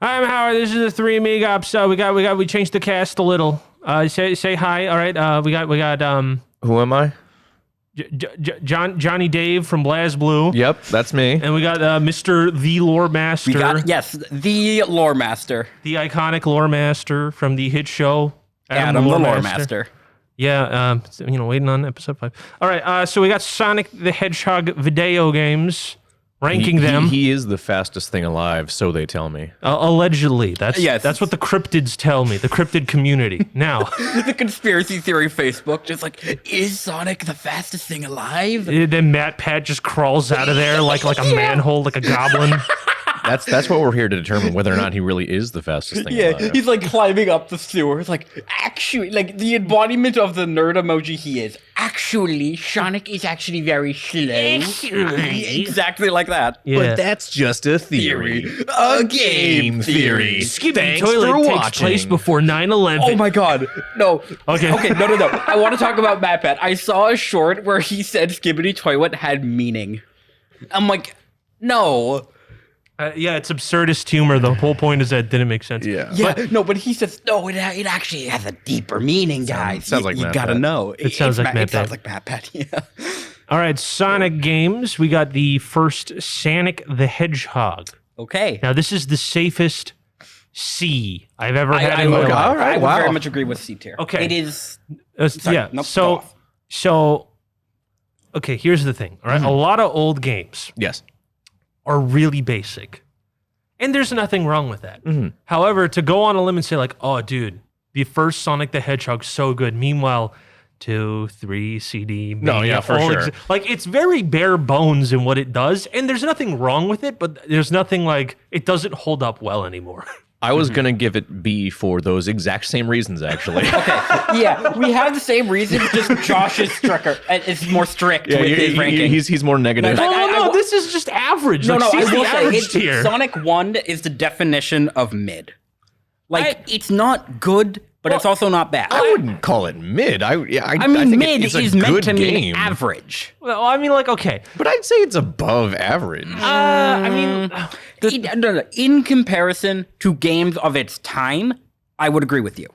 Hi, I'm Howard. This is the Three Amigops. We changed the cast a little. Say hi. All right. We got Who am I? Johnny Dave from Blazblue. Yep, that's me. And we got Mr. the LoreMaster. The LoreMaster. The iconic LoreMaster from the hit show Adam the LoreMaster. Yeah, waiting on episode 5. All right, so we got Sonic the Hedgehog video games, ranking them. He is the fastest thing alive, so they tell me. Allegedly. That's what the cryptids tell me, the cryptid community. Now, the conspiracy theory Facebook, just like, is Sonic the fastest thing alive? Then Matt Pat just crawls out of there like a manhole, like a goblin. That's what we're here to determine, whether or not he really is the fastest thing alive. He's like climbing up the sewer. It's like, actually, like the embodiment of the nerd emoji he is. Actually, Sonic is actually very slow. Exactly like that. Yeah. But that's just a theory. A game theory. Skibidi Toilet takes place before 9/11. Oh my god. No. Okay. No. I want to talk about Matt Pat. I saw a short where he said Skibidi Toilet had meaning. I'm like, no. Yeah, it's absurdist humor. The whole point is that it didn't make sense. Yeah. But he says, no, it actually has a deeper meaning, guys. Sounds like you Matt gotta Pat. know. It sounds like Matt Pat. It sounds like Matt Pat, yeah. All right, Sonic games. We got the first Sonic the Hedgehog. Okay. Now, this is the safest C I've ever had in my life. All right, I would very much agree with C tier. Okay. It is... Yeah, Nope, so, okay, here's the thing. All right, a lot of old games Yes. are really basic. And there's nothing wrong with that. However, to go on a limb and say like, oh, dude, the first Sonic the Hedgehog, so good. Meanwhile, 2, 3, CD, No, yeah, for sure. Like, it's very bare bones in what it does. And there's nothing wrong with it, but there's nothing like, it doesn't hold up well anymore. I was going to give it B for those exact same reasons, actually. Yeah, we have the same reason, just Josh is stricter. Is more strict with his ranking. He's more negative. No, this is just average. No, C's I will the say, average tier. Sonic 1 is the definition of mid. Like, it's not good, but it's also not bad. I wouldn't call it mid. I mean, think mid it's a is good meant to mean game. average. Well, I mean, like, okay. But I'd say it's above average. I mean... In comparison to games of its time, I would agree with you.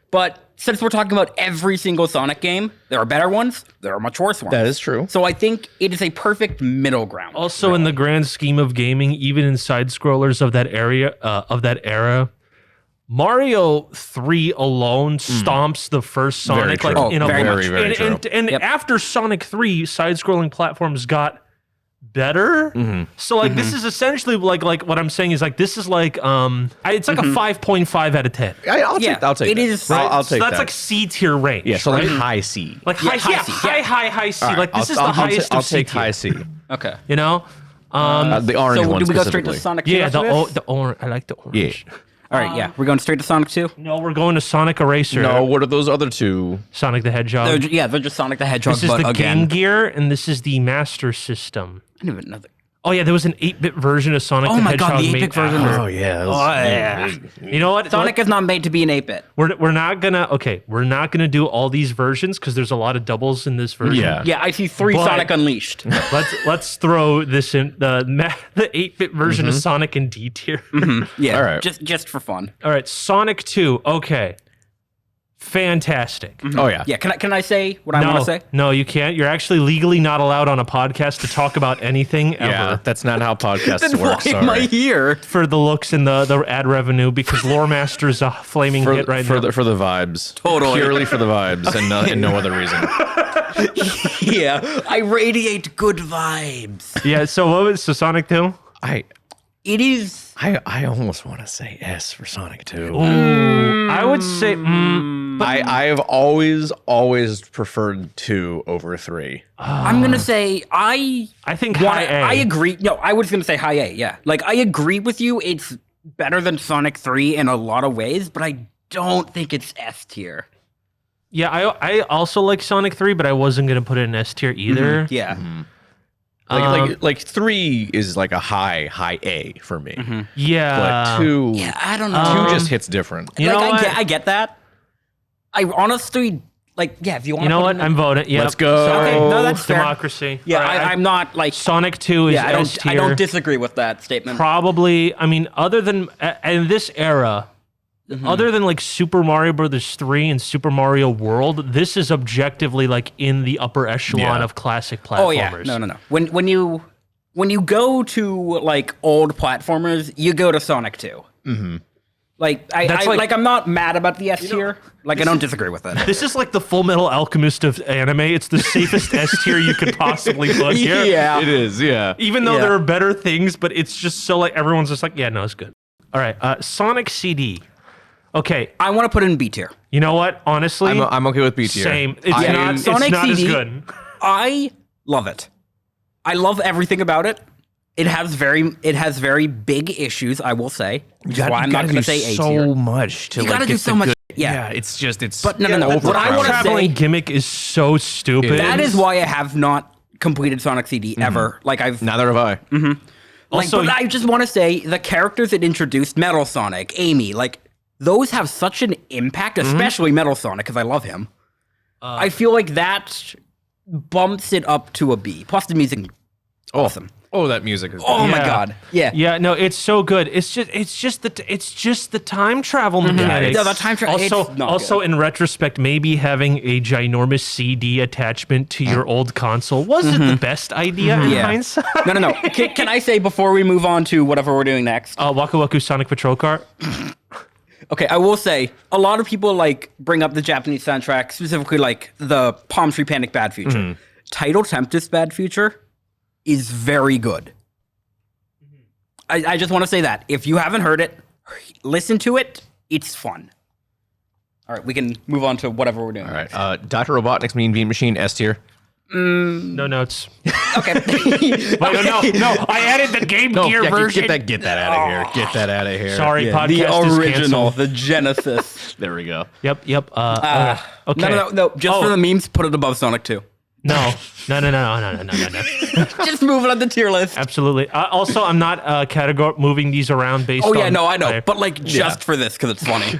But since we're talking about every single Sonic game, there are better ones, there are much worse ones. That is true. So I think it is a perfect middle ground. Also, in the grand scheme of gaming, even in side-scrollers of that era, Mario 3 alone stomps the first Sonic Very like true. in a Very, bunch. very And true. after Sonic 3, side-scrolling platforms got better. So like this is essentially like what I'm saying is like this is like it's like a 5.5 out of 10. I'll take it that. is- I'll take That's that. like C tier range. Yeah, so like right? high C. Like Yeah, high high C, C. Like this is the highest I'll of C take tier. high C. Okay. You know? The orange So one do we go straight specifically. to Sonic 2? Yeah, after this? the orange. I like the orange. All right, yeah. We're going straight to Sonic 2? No, we're going to Sonic Eraser. No, what are those other two? Sonic the Hedgehog. They're just Sonic the Hedgehog, This is but the again. Game Gear, and this is the Master System. I didn't even know that. Oh yeah, there was an 8-bit version of Sonic the Oh my Hedgehog. god, the 8-bit made- version was... Oh yeah. yeah. You know what? Sonic is not made to be an 8-bit. We're not gonna do all these versions because there's a lot of doubles in this version. Yeah. Yeah, I see 3 But- Sonic Unleashed. Let's throw this in the 8-bit version of Sonic in D tier. Yeah, All right. just for fun. All right, Sonic 2. Okay, fantastic. Oh yeah. Yeah, can I say what I want to say? No, you can't. You're actually legally not allowed on a podcast to talk about anything ever. Yeah, that's not how podcasts Then work. why am I Sorry. here? For the looks and the ad revenue, because LoreMaster's a flaming hit right now. For the vibes. Totally. Purely for the vibes and no other reason. Yeah, I radiate good vibes. Yeah. So Sonic 2? It is... I almost want to say S for Sonic 2. I would say. I have always preferred 2 over 3. I'm going to say I think high A. I agree. No, I was going to say high A, yeah. Like, I agree with you. It's better than Sonic 3 in a lot of ways, but I don't think it's S tier. Yeah, I also like Sonic 3, but I wasn't gonna put it in S tier either. Yeah. Like 3 is like a high A for me. Yeah. But 2 Yeah, I don't know. 2 just hits different. You know what? I get that. I honestly, like, yeah, if you want You know what? I'm voting. Yep. Let's go. Sorry. Okay, no, that's fair. Democracy. Yeah, All right, I'm not like Sonic 2 is yeah, S tier. I don't disagree with that statement. Probably, I mean, other than in this era, other than like Super Mario Brothers 3 and Super Mario World, this is objectively like in the upper echelon of classic platformers. Oh yeah, no. When you go to like old platformers, you go to Sonic 2. Mm-hmm. Like I'm not mad about the S tier. Like I don't disagree with it. This is like the Full Metal Alchemist of anime. It's the safest S tier you could possibly put here. Yeah. It is, yeah. Even though Yeah. there are better things, but it's just so like everyone's just like, yeah, no, it's good. All right, Sonic CD. Okay, I want to put it in B tier. you know what? Honestly, I'm okay with B tier. same. It's not. It's Sonic not as CD. good. I love it. I love everything about it. It has very big issues, I will say. Which is why I'm not going to say A tier. so much to You gotta do so much. Yeah. it's But no. What I want to Traveling say, gimmick is so stupid. that is why I have not completed Sonic CD ever. Like I've Neither have I. like, Also- but I just want to say the characters it introduced, Metal Sonic, Amy, like those have such an impact, especially Metal Sonic because I love him. I feel like that bumps it up to a B. Plus the music, awesome. Oh, that music is Oh my Yeah. god, yeah. Yeah, no, it's so good. It's just the time travel mechanics. Yeah, the time travel- Also, it's not also in retrospect, maybe having a ginormous CD attachment to your old console wasn't the best idea in Yeah. hindsight. No. Can I say before we move on to whatever we're doing next? Waku Waku Sonic Patrol Car. Okay, I will say a lot of people like bring up the Japanese soundtrack, specifically like the Palm Tree Panic Bad Future. Title Tempest Bad Future is very good. I just want to say that if you haven't heard it, listen to it. It's fun. All right, we can move on to whatever we're doing. All right. Dr. Robotnik's Mean Bean Machine, S tier. No notes. Okay. Wait, no. I added the Game Gear version. Get that out of here. Get that out of here. Sorry, podcast the is original, canceled. the Genesis. There we go. Yep. Okay. No. Just for the memes, put it above Sonic 2. No. Just move it on the tier list. Absolutely. Also, I'm not moving these around based on. Oh yeah, no, I know, player. but like just for this because it's funny.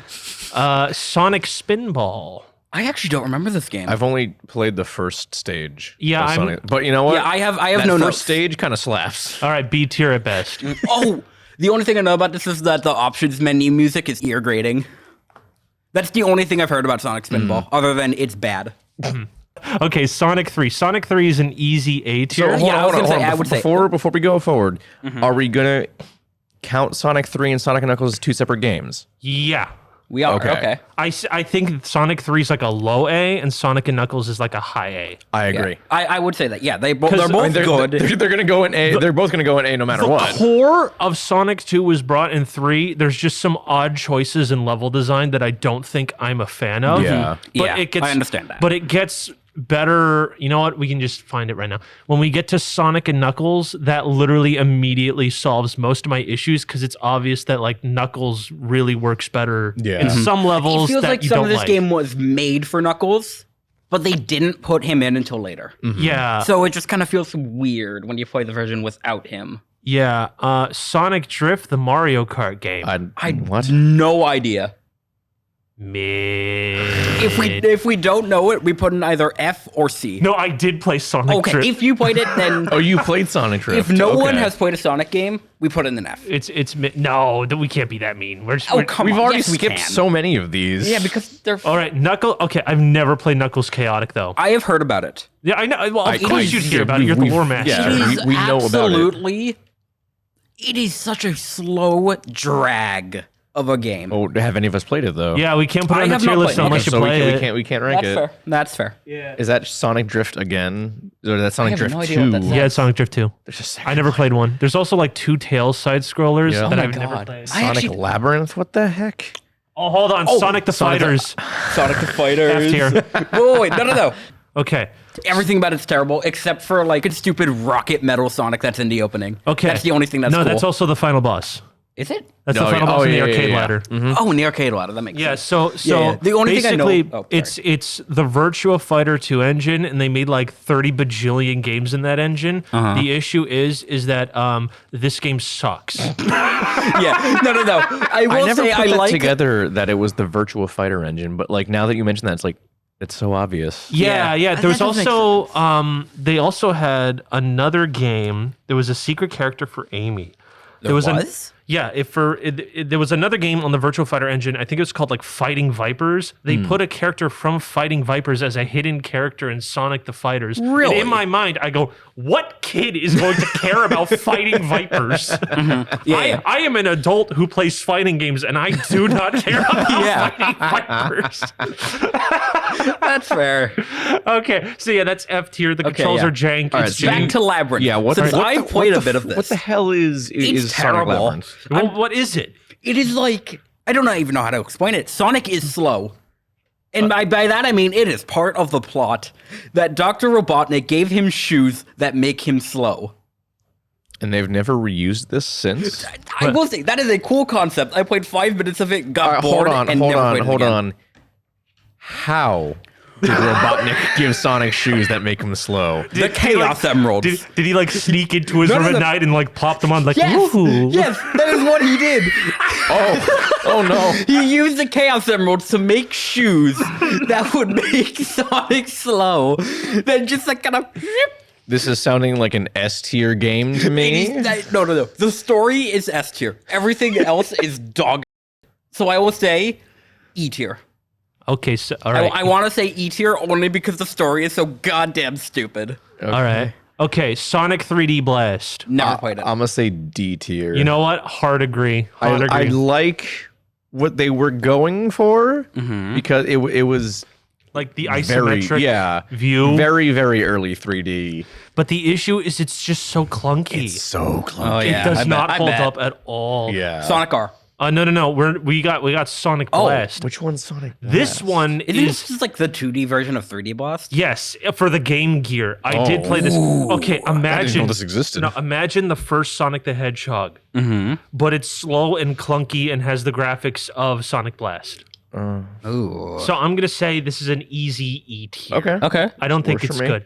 Sonic Spinball. I actually don't remember this game. I've only played the first stage. Yeah, of I'm- Sonic. But you know what? Yeah, I have that no first notes. stage kind of slaps. All right, B tier at best. Oh, the only thing I know about this is that the options menu music is ear grating. That's the only thing I've heard about Sonic Spinball, other than it's bad. Okay, Sonic 3. Sonic 3 is an easy A tier. hold on, I was gonna say, I would say- Before we go forward, are we gonna count Sonic 3 and Sonic and Knuckles as two separate games? Yeah. We are, Okay. okay. I think Sonic 3 is like a low A and Sonic and Knuckles is like a high A. I agree. I would say that, yeah, they're both I mean, good. They're gonna go in A. They're both gonna go in A no matter The what. core of Sonic 2 was brought in 3. There's just some odd choices in level design that I don't think I'm a fan of. Yeah. But Yeah, it gets, I understand that. But it gets better. You know what? We can just find it right now. When we get to Sonic and Knuckles, that literally immediately solves most of my issues because it's obvious that like Knuckles really works better Yeah. in some It levels feels that like you some don't of this like. game was made for Knuckles, but they didn't put him in until later. Yeah. So it just kind of feels weird when you play the version without him. Yeah. Sonic Drift, the Mario Kart game. I what? no idea. Mid. If we don't know it, we put in either F or C. No, I did play Sonic Okay, Drift. if you played it, then Oh, you played Sonic Drift. if no Okay. one has played a Sonic game, we put in an F. No, we can't be that mean. Oh, come We've on. already Yes, we skipped can. so many of these. Yeah, because they're. All right, Knuckles. Okay, I've never played Knuckles Chaotic though. I have heard about it. Yeah, I know. Well, of I- course you'd hear yeah, about it. You're the we've- LoreMaster. yeah. It is we know about it. absolutely. It is such a slow drag of a game. Oh, have any of us played it though? Yeah, we can't put it I on the have tier not list played it. unless you So play it. we can't rank That's it. fair. That's fair. Yeah. Is that Sonic Drift again? Or that's Sonic have Drift no 2? idea what that's Yeah, it's Sonic Drift 2. There's just I never played one. There's also like 2 Tails side scrollers Yeah. that Oh my I've never God. played. I Sonic actually- Labyrinth? What the heck? Oh, hold on. Sonic the Sonic the- Fighters. Sonic the Fighters. F tier. Whoa, wait, no. Okay. Everything about it's terrible except for like a stupid rocket metal Sonic that's in the opening. Okay. That's the only thing that's No, cool. that's also the final boss. Is it? That's No, the final yeah. boss Oh, in the yeah, arcade yeah, yeah. ladder. Oh, in the arcade ladder. That makes Yeah, sense. so Yeah. The only thing I know- basically oh, sorry. it's the Virtua Fighter 2 engine, and they made like 30 bajillion games in that engine. The issue is that this game sucks. Yeah. No. I will I never say put I that like together that it was the Virtua Fighter engine, but like now that you mention that, it's like It's so obvious. Yeah. That There was does make also they also had another game. There was a secret character for Amy. There was? There was another game on the Virtual Fighter engine. I think it was called like Fighting Vipers. They put a character from Fighting Vipers as a hidden character in Sonic the Fighters. Really? And in my mind, I go, "What kid is going to care about Fighting Vipers?" Yeah. I am an adult who plays fighting games, and I do not care about Fighting Vipers. That's fair. Okay, so yeah, that's F tier. The controls yeah. are jank. All right, It's so jank. Back to Labyrinth. Yeah, Since I've played a bit of this. What the hell is Sonic terrible. Labyrinth? Well, what is it? It is like, I don't even know how to explain it. Sonic is slow. And by that, I mean it is part of the plot that Dr. Robotnik gave him shoes that make him slow. And they've never reused this since? I will say, that is a cool concept. I played 5 minutes of it, got bored, and never played it again. How did Robotnik give Sonic shoes that make him slow? The Chaos Emeralds. Did he like sneak into his room at night and like pop them on like, Yes, woohoo? yes, that is what he did. Oh no. He used the Chaos Emeralds to make shoes that would make Sonic slow. Then just like kind of... This is sounding like an S tier game to me. No. The story is S tier. Everything else is dog. So I will say E tier. Okay, so all right. I want to say E tier only because the story is so goddamn stupid. All right. Okay, Sonic 3D Blast. Never played it. I'm gonna say D tier. You know what? Hard agree. Hard I agree. like what they were going for because it was Like the very isometric view. very very early 3D. But the issue is it's just so clunky. So close. Oh, It yeah, does I bet, not I hold bet. up at all. Yeah. Sonic R. No. We got Sonic Blast. Which one's Sonic? This one Isn't is this just like the 2D version of 3D Blast? yes for the Game Gear. I did play this. Okay, imagine this existed. No, imagine the first Sonic the Hedgehog, but it's slow and clunky and has the graphics of Sonic Blast. Ooh. So I'm gonna say this is an easy E tier. Okay. I don't think Works it's for me. good.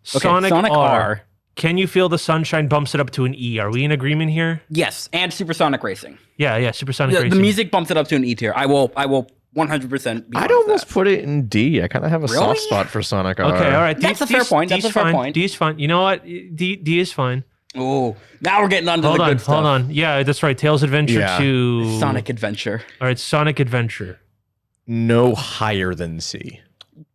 Sonic Sonic R. R. Can you feel the sunshine bumps it up to an E? Are we in agreement here? Yes, and Supersonic Racing. Yeah, Supersonic The Racing. music bumps it up to an E tier. I will 100% be I'd honest almost with put it in D. I kind of have a Really? soft spot for Sonic R. Okay, all right. That's a fair point. That's a fair fine. point. D is fine. You know what? D is fine. that. Oh, now we're getting onto the good stuff. Hold on. Yeah, that's right. Tails Adventure Yeah. 2. Sonic Adventure. All right, Sonic Adventure. No higher than C.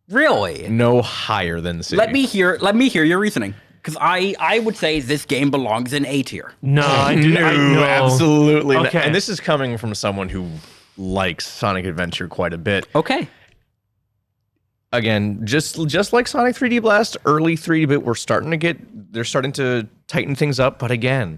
Really? No higher than C. Let me hear your reasoning. Because I would say this game belongs in A tier. No, I do. I know. Absolutely not. Okay. And this is coming from someone who likes Sonic Adventure quite a bit. Okay. Again, just like Sonic 3D Blast, early 3D, but they're starting to tighten things up. But again,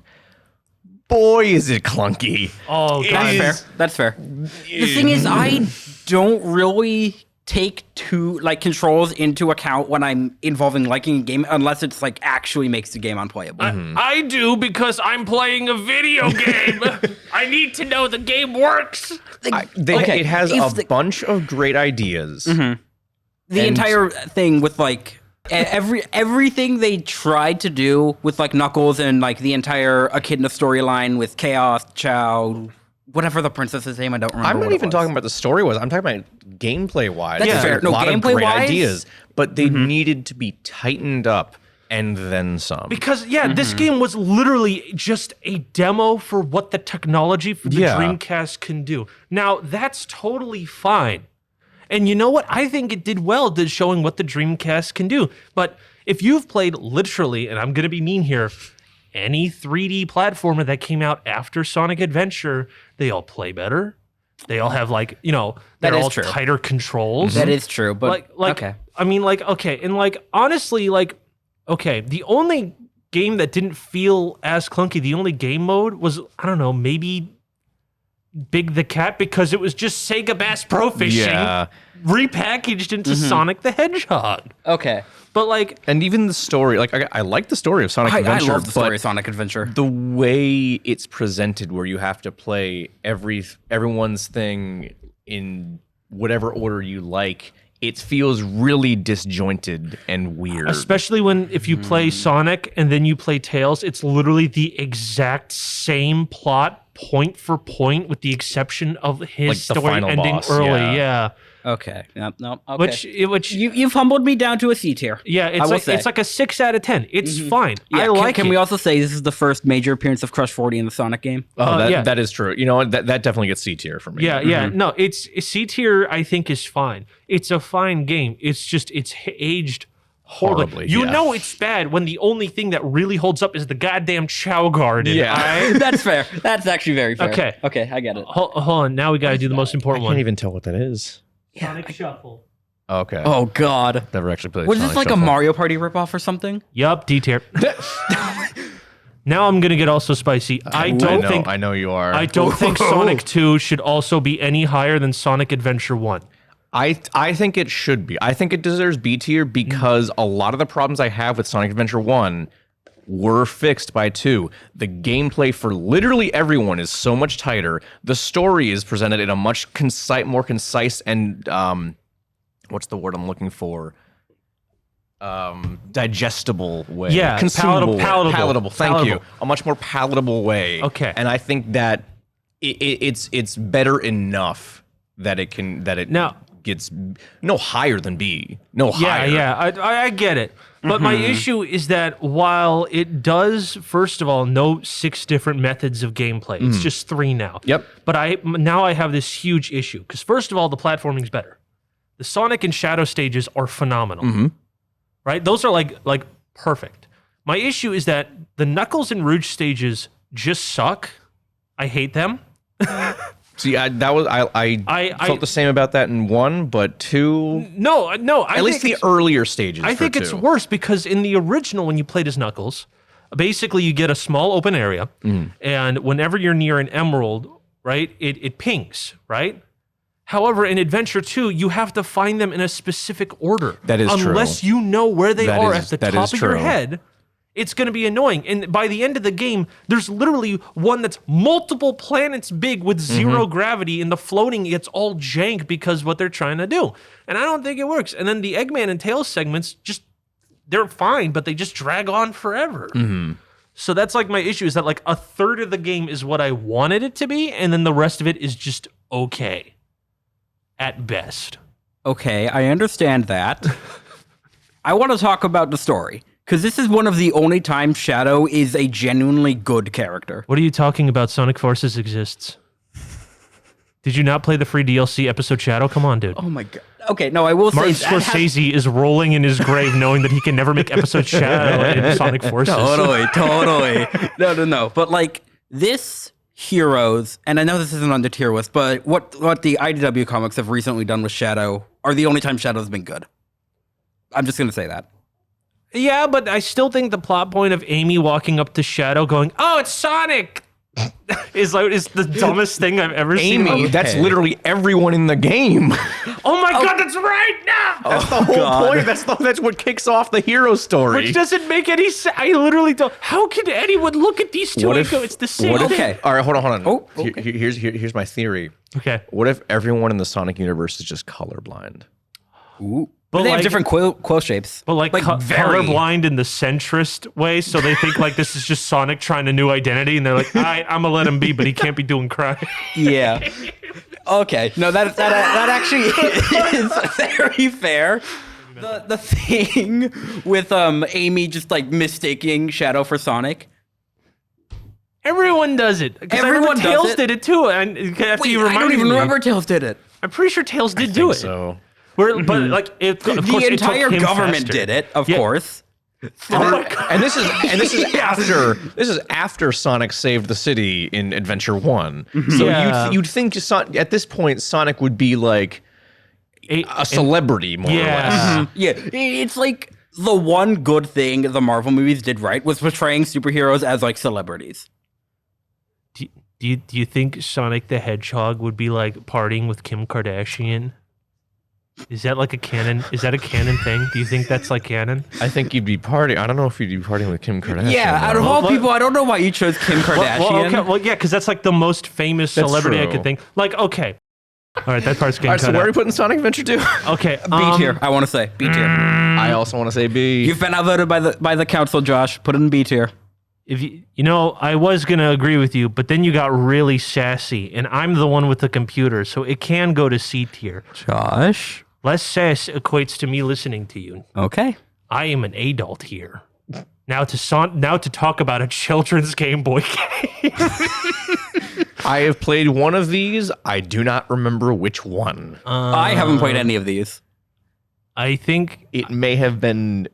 boy, is it clunky. Oh, It God. is- That's fair. The thing is, I don't really take controls into account when I'm involving liking a game unless it's like actually makes the game unplayable. I do because I'm playing a video game. I need to know the game works. It has if a bunch of great ideas. The entire thing with like everything they tried to do with like Knuckles and like the entire Echidna storyline with Chaos, Chow, whatever the princess's name, I don't remember. I'm not what it even was. talking about the story I'm talking about gameplay wise. That's fair. A No, lot of great gameplay-wise- ideas, but they needed to be tightened up and then some. Because this game was literally just a demo for what the technology for the Yeah. Dreamcast can do. Now that's totally fine. And you know what? I think it did well to showing what the Dreamcast can do. But if you've played literally, and I'm going to be mean here, any 3D platformer that came out after Sonic Adventure, they all play better. They all have That they're is all true. tighter controls. That is true, but okay. okay. I mean, honestly, the only game that didn't feel as clunky, the only game mode was, I don't know, maybe Big the Cat, because it was just Sega Bass Pro Fishing repackaged into Sonic the Hedgehog. Okay. But and even the story, I like the story of Sonic I Adventure, love the story but of Sonic Adventure. the way it's presented, where you have to play everyone's thing in whatever order you like, it feels really disjointed and weird. especially if you play Sonic and then you play Tails, it's literally the exact same plot point for point, with the exception of his Like the story final ending boss, early. yeah. Okay. No. Okay. Which You've humbled me down to a C tier. yeah, I will say. it's like a 6 out of 10. It's fine. Yeah, I like can it. we also say this is the first major appearance of Crush 40 in the Sonic game? Oh, yeah. that is true. You know what? That definitely gets C tier for me. Yeah. No, it's C tier. I think is fine. It's a fine game. It's just it's aged horribly. You yeah. know it's bad when the only thing that really holds up is the goddamn Chow Garden. Yeah. alright? That's fair. That's actually very fair. Okay. Okay, I get it. Hold on. Now we got to do the most I important can't one. even tell what that is. Sonic Shuffle. Okay. Oh God. Never actually played. Was Sonic this like Shuffle. a Mario Party ripoff or something? Yup, D tier. Now I'm gonna get also spicy. I know you are. I don't think Sonic 2 should also be any higher than Sonic Adventure 1. I think it should be. I think it deserves B tier because a lot of the problems I have with Sonic Adventure 1 were fixed by 2. The gameplay for literally everyone is so much tighter. The story is presented in a much more concise and what's the word I'm looking for? Digestible way. Yeah, consumable way. palatable. Thank you. Palatable. A much more palatable way. Okay. And I think that it's better enough that it Now- gets no higher than B. No higher. Yeah, I get it. But my issue is that while it does, first of all, know 6 different methods of gameplay, it's just 3 now. Yep. But I have this huge issue because first of all, the platforming's better. The Sonic and Shadow stages are phenomenal. Right? Those are like perfect. My issue is that the Knuckles and Rouge stages just suck. I hate them. See, I felt the same about that in 1, but 2. No. At least the earlier stages. I think it's worse because in the original, when you played as Knuckles, basically you get a small open area, and whenever you're near an emerald, right, it pings, right? However, in Adventure 2, you have to find them in a specific order. That is true. Unless you know where they are at the that top is of your true. head, it's going to be annoying. And by the end of the game, there's literally one that's multiple planets big with 0 gravity, and the floating gets all jank because what they're trying to do. And I don't think it works. And then the Eggman and Tails segments they're fine, but they just drag on forever. So that's like my issue is that like a third of the game is what I wanted it to be, and then the rest of it is just okay at best. Okay, I understand that. I want to talk about the story because this is one of the only times Shadow is a genuinely good character. What are you talking about? Sonic Forces exists. Did you not play the free DLC episode Shadow? Come on, dude. Oh my God. Okay, no, I will Martin say that has- Scorsese is rolling in his grave knowing that he can never make episode Shadow in Sonic Forces. Totally. No. But like this Heroes, and I know this isn't on the tier list, but what the IDW comics have recently done with Shadow are the only time Shadow's been good. I'm just gonna say that. Yeah, but I still think the plot point of Amy walking up to Shadow going, "Oh, it's Sonic," is the dumbest thing I've ever seen. Amy, that's literally everyone in the game. Oh my God, that's right now. That's the whole point. That's what kicks off the hero story. Which doesn't make any sense. I literally don't. How can anyone look at these two and go, "It's the same"? Okay. All right, hold on. Oh, okay. Here's my theory. Okay. What if everyone in the Sonic universe is just colorblind? Ooh. But But they like- have different quill shapes. But like, colorblind in the centrist way, so they think like this is just Sonic trying a new identity, and they're like, I'm gonna let him be, but he can't be doing crime. Yeah. Okay. No, that actually is very fair. The thing with Amy just like mistaking Shadow for Sonic. Everyone does it. 'Cause Everyone does Tails it? did it too. And after you I don't reminded even me, remember Tails did it. I'm pretty sure Tails did do it. So But like, of course, The it took entire him government faster. did it, of Yeah. course. and this is after Sonic saved the city in Adventure 1. So Yeah. you'd think at this point Sonic would be like a celebrity more or less. Yeah, it's like the one good thing the Marvel movies did right was portraying superheroes as like celebrities. Do you think Sonic the Hedgehog would be like partying with Kim Kardashian? Is that like a canon? Is that a canon thing? Do you think that's like canon? I think you'd be partying. I don't know if you'd be partying with Kim Kardashian. Yeah, out of though. all people, I don't know why you chose Kim Kardashian. Well, yeah, because that's like the most famous That's celebrity I true. could think. Like, okay, all right, that part's getting All right, so cut where are we out. putting Sonic Adventure 2? Okay, B tier, I want to say B tier. I also want to say B. You've been outvoted by the council, Josh. Put it in B tier. if you know, I was going to agree with you, but then you got really sassy, and I'm the one with the computer, so it can go to C tier. Josh. Less sass equates to me listening to you. Okay. I am an adult here. Now to talk about a children's Game Boy game. I have played one of these. I do not remember which one. I haven't played any of these. I think It may have been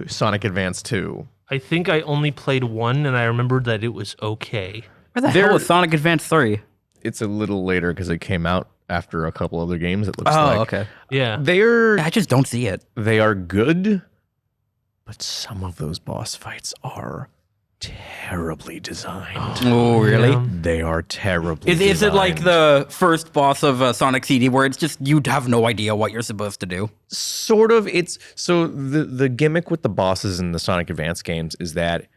Sonic Advance 2. I think I only played one, and I remembered that it was okay. Where the hell is Sonic Advance 3? It's a little later because it came out after a couple other games, it looks Oh, like. okay. Yeah. I just don't see it. They are good, but some of those boss fights are terribly designed. Oh, really? Yeah. They are terribly Is it like designed. the first boss of Sonic CD where it's just you have no idea what you're supposed to do? Sort of. It's so the gimmick with the bosses in the Sonic Advance games is that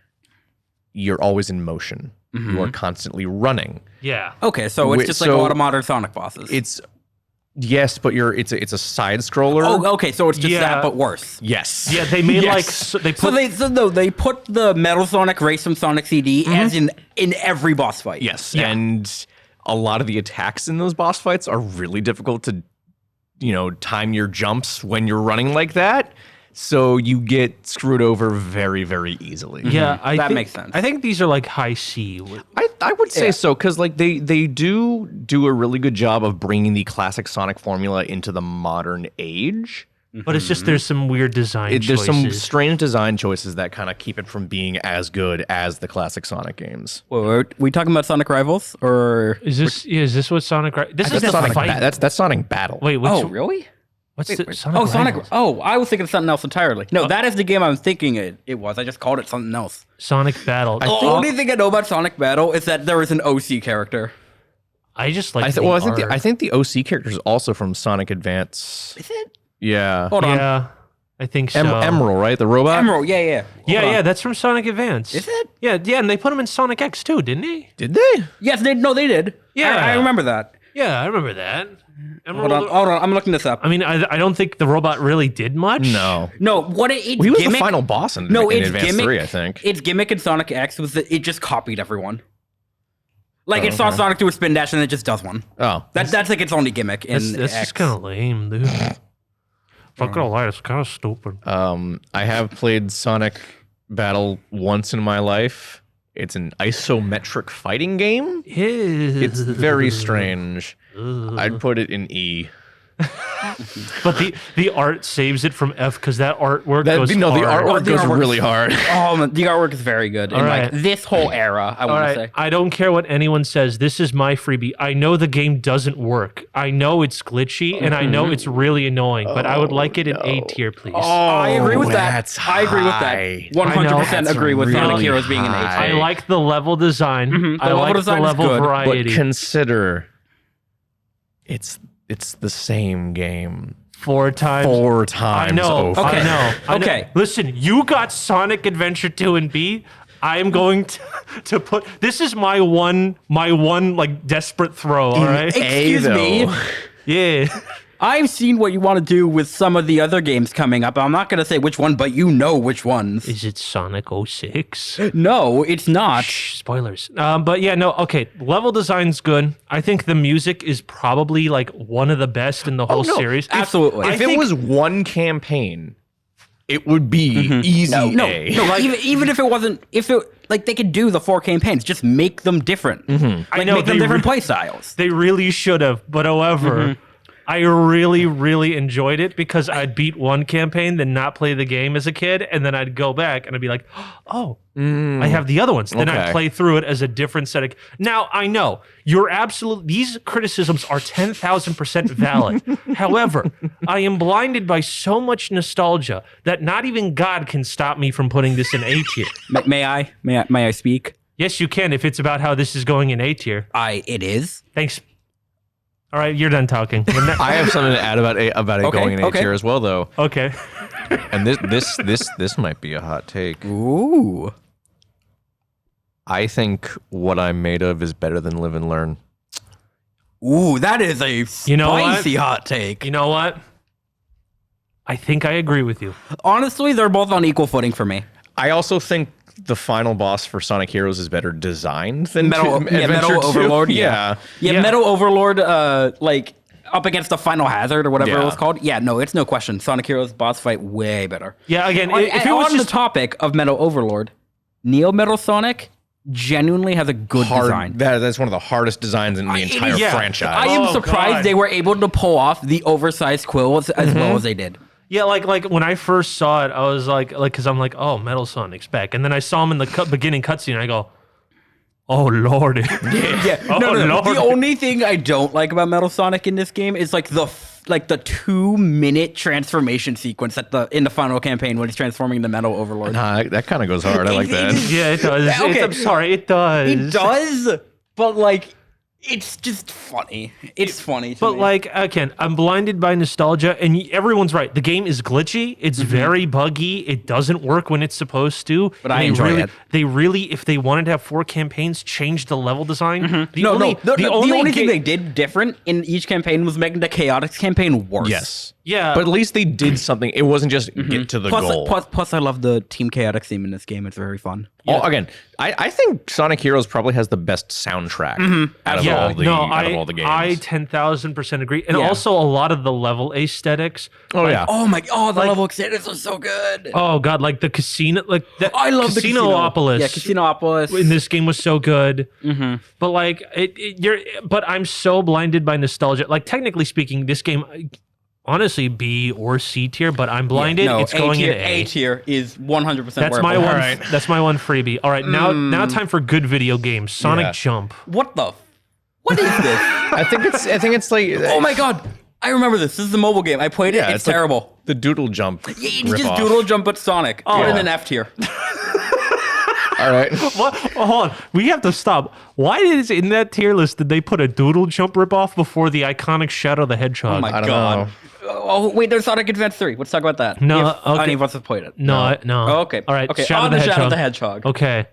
you're always in motion. Mm-hmm. You are constantly running. Yeah. Okay, so it's Wait, just like so- a lot of modern Sonic bosses. It's yes, but it's a side scroller. Oh, okay, so it's just Yeah. that, but worse. Yes. Yeah, they made Yes. like they So put they put the Metal Sonic race from Sonic CD as in every boss fight. Yes, Yeah. and a lot of the attacks in those boss fights are really difficult to, time your jumps when you're running like that. So you get screwed over very, very easily. Yeah, I That think, makes sense. I think these are like high C. I would say so because like they do a really good job of bringing the classic Sonic formula into the modern age. But it's just there's some weird design There's choices. some strange design choices that kind of keep it from being as good as the classic Sonic games. Wait, are we talking about Sonic Rivals or? Is this what Sonic? This is That's the Sonic. fight. That's Sonic Battle. Wait, which, Oh, really? what's the Sonic? Oh, Sonic. Rivals? Oh, I was thinking of something else entirely. No, that is the game I was thinking it was. I just called it something else. Sonic Battle. The only thing I know about Sonic Battle is that there is an OC character. I just like. I think the OC character is also from Sonic Advance. Is it? Yeah. Hold on. Yeah, I think so. Emerald, right? The robot. Emerald. Yeah. Hold on. Yeah, that's from Sonic Advance. Is it? Yeah, and they put him in Sonic X too, didn't they? Did they? Yes, they did. Yeah. I remember that. Yeah, I remember that. Hold Emerald. on. I'm looking this up. I mean, I don't think the robot really did much. No. No, what it's He was gimmick. the final boss in, No, in it's Advance gimmick. 3, I think. Its gimmick in Sonic X was that it just copied everyone. Like it saw Sonic do a spin dash and it just does one. Oh. That's like its only gimmick in That's X. just kind of lame, dude. Fuck gonna lie, it's kind of stupid. I have played Sonic Battle once in my life. It's an isometric fighting game. It's very strange. I'd put it in E. But the art saves it from F because that artwork goes The hard. artwork the goes artwork really is- hard. Oh, man, the artwork is very good. In All like right. this whole era, I All want right, to say. I don't care what anyone says. This is my freebie. I know the game doesn't work. I know it's glitchy, and I know it's really annoying. But I would like it in A tier, please. I agree with that. that's I agree with high. that. 100% That's agree with Sonic really Heroes being an high. A. I like the level design. I level like design the is level good, but variety. But consider it's the same game 4 times. 4 times I know. over. Okay. I know. I know. Okay. Listen, you got Sonic Adventure 2 and B. I am going to put this is my one like desperate throw. All right. Excuse me. Yeah. I've seen what you want to do with some of the other games coming up. I'm not going to say which one, but you know which ones. Is it Sonic 06? No, it's not. Shh, spoilers. But yeah, no. Okay, level design's good. I think the music is probably like one of the best in the whole no. series. Absolutely. If it was one campaign, it would be easy No, A. no, even if it wasn't, if it like they could do the 4 campaigns, just make them different. Like I know, make them they different re- play styles. They really should have, but however, I really, really enjoyed it because I'd beat one campaign, then not play the game as a kid, and then I'd go back and I'd be like, oh, I have the other ones. Then I'd Okay. play through it as a different set of. Now I know these criticisms are 10,000% valid. However, I am blinded by so much nostalgia that not even God can stop me from putting this in A tier. May I speak? Yes, you can if it's about how this is going in A tier. It is. Thanks. All right, you're done talking. I have something to add about it Okay, going in A okay. tier as well, though. Okay. And this might be a hot take. Ooh. I think what I'm made of is better than Live and Learn. Ooh, that is a You know what? spicy hot take. You know what? I think I agree with you. Honestly, they're both on equal footing for me. I also think the final boss for Sonic Heroes is better designed than Metal Adventure 2. Overlord. Yeah. Metal Overlord. Like up against the Final Hazard or whatever it was Yeah. called. Yeah, no, it's no question. Sonic Heroes boss fight way better. Yeah, again, On, if it was on just the topic of Metal Overlord, Neo Metal Sonic genuinely has a good design. That's one of the hardest designs in the entire yeah. franchise. I am Oh, surprised God. they were able to pull off the oversized quills as well as they did. yeah, like when I first saw it, I was like, because I'm like, oh, Metal Sonic's back, and then I saw him in the beginning cutscene, and I go, oh lord, Yeah, Oh, no. Lord. The only thing I don't like about Metal Sonic in this game is like the 2-minute transformation sequence in the final campaign when he's transforming into Metal Overlord. Nah, that kind of goes hard. I like that. yeah, it does. Okay. I'm sorry, it does. It does, but like it's just funny. It's funny. To But me. like again, I'm blinded by nostalgia, and everyone's right. The game is glitchy. It's very buggy. It doesn't work when it's supposed to. But And I enjoy it. They really, if they wanted to have 4 campaigns, change the level design. The only the only thing ga- they did different in each campaign was making the Chaotix campaign worse. Yes. Yeah. But at least they did something. It wasn't just get to the goal. Plus, I love the Team Chaotix theme in this game. It's very fun. Again, I think Sonic Heroes probably has the best soundtrack out of all the games. I 10,000% agree, and Yeah. also a lot of the level aesthetics. Oh yeah. The level extenders are so good. Oh god, like the casino, like that. I love the Casinopolis. Yeah, Casinopolis. In this game was so good, but like but I'm so blinded by nostalgia. Like technically speaking, this game, honestly, B or C tier, but I'm blinded. No, it's going tier, into A tier is 100%. That's my one. Alright. That's my one freebie. All right, now time for good video games. Sonic Yeah. Jump. What is this? I think it's like Oh my god! I remember this. This is a mobile game. I played it. Yeah, It's like terrible. the Doodle Jump. It's just ripoff. Doodle Jump but Sonic. Put it in yeah. an F tier. All right. What? Oh, hold on. We have to stop. Why is in that tier list did they put a Doodle Jump ripoff before the iconic Shadow the Hedgehog? Oh my I don't god. know. Oh wait, there's Sonic Advance 3. Let's talk about that. No, If okay. any of us have played it. No. Oh, okay. All right. Okay. Shadow On the to Hedgehog. Shadow the Hedgehog. Okay.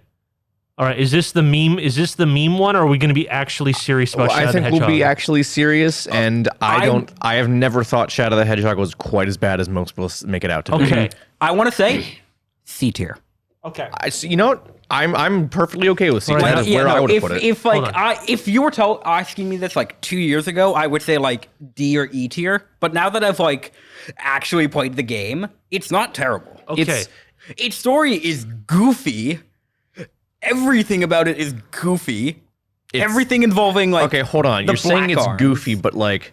All right. Is this the meme? Is this the meme one, or are we going to be actually serious about Shadow I the think Hedgehog? we'll be actually serious, and I have never thought Shadow the Hedgehog was quite as bad as most people make it out to be. Okay. I want to say C tier. Okay. You know what? I'm perfectly okay with C. Right. That is where I would have put it. If Hold on. if you were asking me this like 2 years ago, I would say like D or E tier. But now that I've like actually played the game, it's not terrible. Okay. Its story is goofy. Everything about it is goofy. Everything involving like Okay, hold on. the You're saying black it's arms. goofy, but like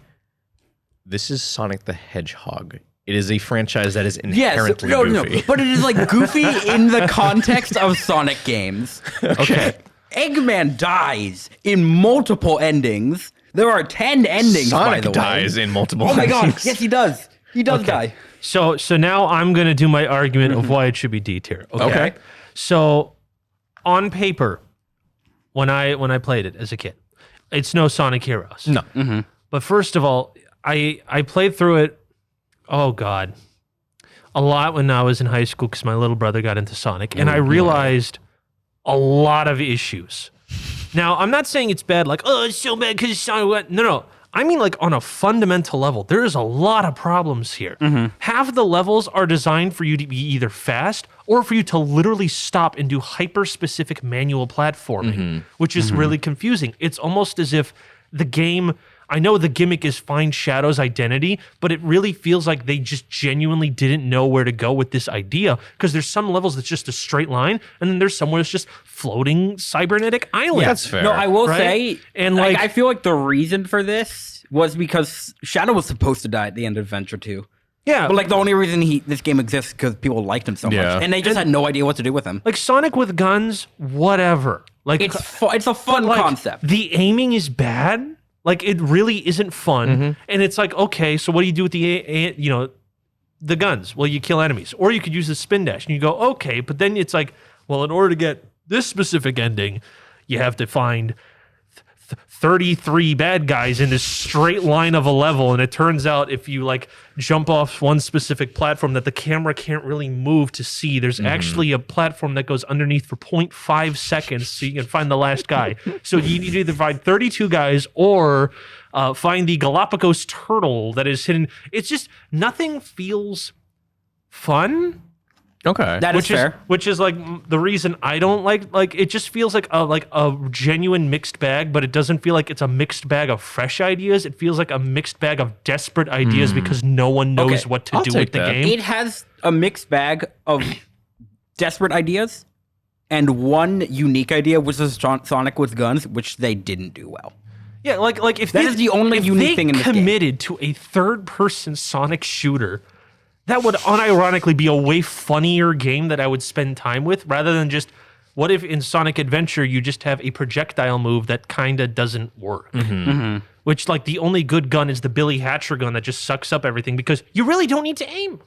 this is Sonic the Hedgehog. It is a franchise that is inherently goofy. but it is like goofy in the context of Sonic games. Okay. Eggman dies in multiple endings. There are 10 endings, Sonic by the dies way. in multiple Oh my god, endings. yes he does. He does die. So now I'm going to do my argument of why it should be D tier. Okay. So on paper, when I played it as a kid, it's no Sonic Heroes. No. But first of all, I played through it. Oh God, a lot when I was in high school because my little brother got into Sonic, and I realized a lot of issues. Now I'm not saying it's bad, like it's so bad because Sonic. No. I mean, like on a fundamental level, there is a lot of problems here. Half of the levels are designed for you to be either fast or for you to literally stop and do hyper-specific manual platforming, which is really confusing. It's almost as if the game, I know the gimmick is find Shadow's identity, but it really feels like they just genuinely didn't know where to go with this idea because there's some levels that's just a straight line, and then there's somewhere it's just floating cybernetic island. Yeah, that's fair. No, I will Right? say, And, like, like- I feel like the reason for this was because Shadow was supposed to die at the end of Adventure 2. Yeah, But like the only reason this game exists because people liked him so Yeah. much, and they just had no idea what to do with him. like Sonic with guns, whatever. Like It's it's a fun like, concept. The aiming is bad. Like it really isn't fun. And it's like, okay, so what do you do with the guns? Well, you kill enemies, or you could use the spin dash, and you go, okay, but then it's like, well, in order to get this specific ending, you have to find 33 bad guys in this straight line of a level, and it turns out if you like jump off one specific platform that the camera can't really move to see, there's actually a platform that goes underneath for 0.5 seconds so you can find the last guy. So you need to either find 32 guys or find the Galapagos turtle that is hidden. It's just nothing feels fun. Okay. That is fair. Which is like the reason I don't like it just feels like a genuine mixed bag, but it doesn't feel like it's a mixed bag of fresh ideas. It feels like a mixed bag of desperate ideas because no one knows Okay, what to I'll do take with the that. game. It has a mixed bag of desperate ideas and one unique idea, which is Sonic with guns, which they didn't do well. Yeah, like if That they, is the only if unique they thing in this game. committed to a third-person Sonic shooter, that would unironically be a way funnier game that I would spend time with, rather than just what if in Sonic Adventure you just have a projectile move that kind of doesn't work. Which like the only good gun is the Billy Hatcher gun that just sucks up everything because you really don't need to aim.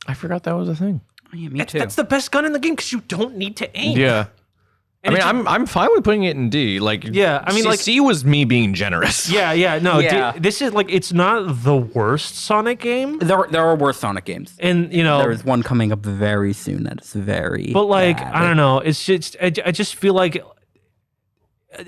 I forgot that was a thing. Yeah, me too. That's the best gun in the game because you don't need to aim. Yeah. And I mean, I'm fine with putting it in D. Like, Yeah, I mean, like- C was me being generous. Yeah, no. Yeah. This is like it's not the worst Sonic game, There are worse Sonic games. and you know, There is one coming up very soon that is very but like bad. I don't know. It's just I just feel like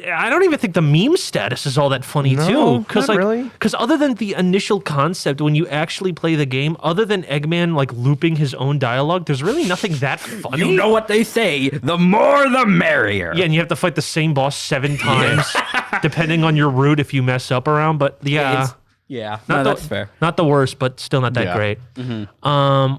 I don't even think the meme status is all that funny No, too. Because not like, really. because other than the initial concept, when you actually play the game, other than Eggman like looping his own dialogue, there's really nothing that funny. You know what they say, the more the merrier. Yeah, and you have to fight the same boss 7 times, depending on your route if you mess up around. But yeah, Yeah, not that's fair. Not the worst, but still not that Yeah. great.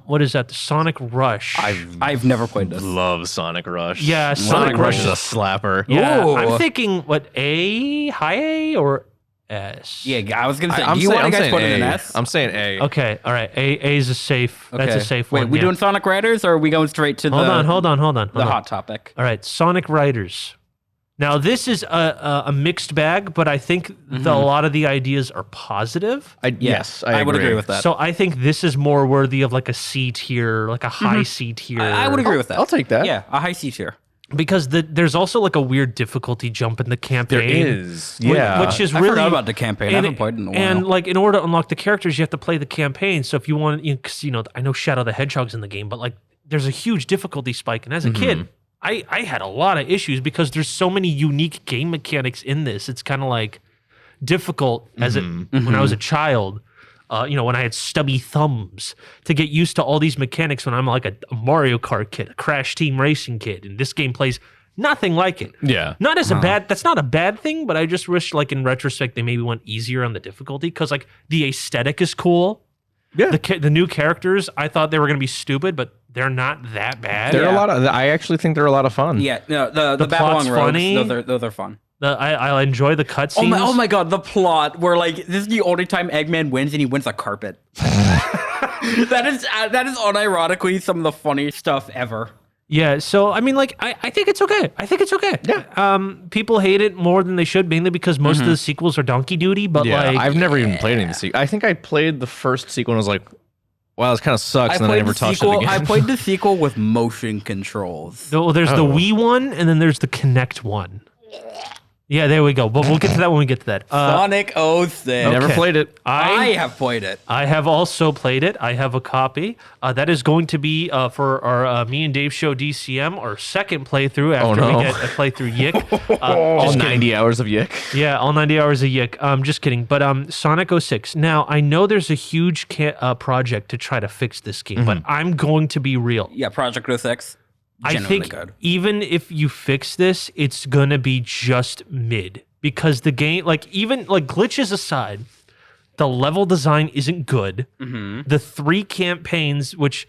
What is that? The Sonic Rush. I've never played this. Love Sonic Rush. Yeah, Sonic Sonic Rush Rush is a slapper. Yeah, Ooh. I'm thinking what high A or S? Yeah, I was gonna say, I'm do you saying, want I'm to guys saying put it in A. S? I'm saying A. Okay, all right. A is a safe. That's a safe Wait, one. we yeah. doing Sonic Riders or are we going straight to Hold on. the hot topic? All right, Sonic Riders. Now this is a mixed bag, but I think a lot of the ideas are positive. Yes, I would agree with that. So I think this is more worthy of like a C tier, like a high C tier. I would agree with that. I'll take that. Yeah, a high C tier. because there's also like a weird difficulty jump in the campaign. There is. Whi- Yeah. which is I really forgot about the campaign. I haven't played in a while. And like in order to unlock the characters, you have to play the campaign. So if you want, because I know Shadow the Hedgehog's in the game, but like there's a huge difficulty spike. And as a kid, I had a lot of issues because there's so many unique game mechanics in this. It's kind of like difficult as when I was a child. When I had stubby thumbs to get used to all these mechanics when I'm like a Mario Kart kid, a Crash Team Racing kid, and this game plays nothing like it. Yeah. Not as a bad, that's not a bad thing, but I just wish like in retrospect they maybe went easier on the difficulty because like the aesthetic is cool. Yeah. The new characters, I thought they were going to be stupid, but they're not that bad. There are a lot of. I actually think they're a lot of fun. Yeah, no, the plot's Babylon Rogues, funny. those are fun. I enjoy the cutscenes. Oh my god, the plot where like this is the only time Eggman wins and he wins a carpet. that is unironically some of the funniest stuff ever. Yeah, so I mean, like, I think it's okay. I think it's okay. Yeah. People hate it more than they should, mainly because most of the sequels are donkey duty. But Yeah, like, I've never even played any of the sequel. I think I played the first sequel and was like, "Wow, this kind of sucks," and then I never touched it again. I played the sequel with motion controls. there's the Wii one, and then there's the Kinect one. Yeah, there we go. But we'll get to that when we get to that. Sonic 06. Never okay. played it. I have played it. I have also played it. I have a copy. That is going to be for our Me and Dave Show DCM, our second playthrough after no. we get a playthrough Yik. All Just 90 hours of Yick. Yeah, all 90 hours of Yik. Just kidding. But Sonic 06. Now, I know there's a huge project to try to fix this game, but I'm going to be real. Yeah, Project 06. I Genuinely think good. even if you fix this, it's going to be just mid. Because the game, like even like glitches aside, the level design isn't good. The 3 campaigns, which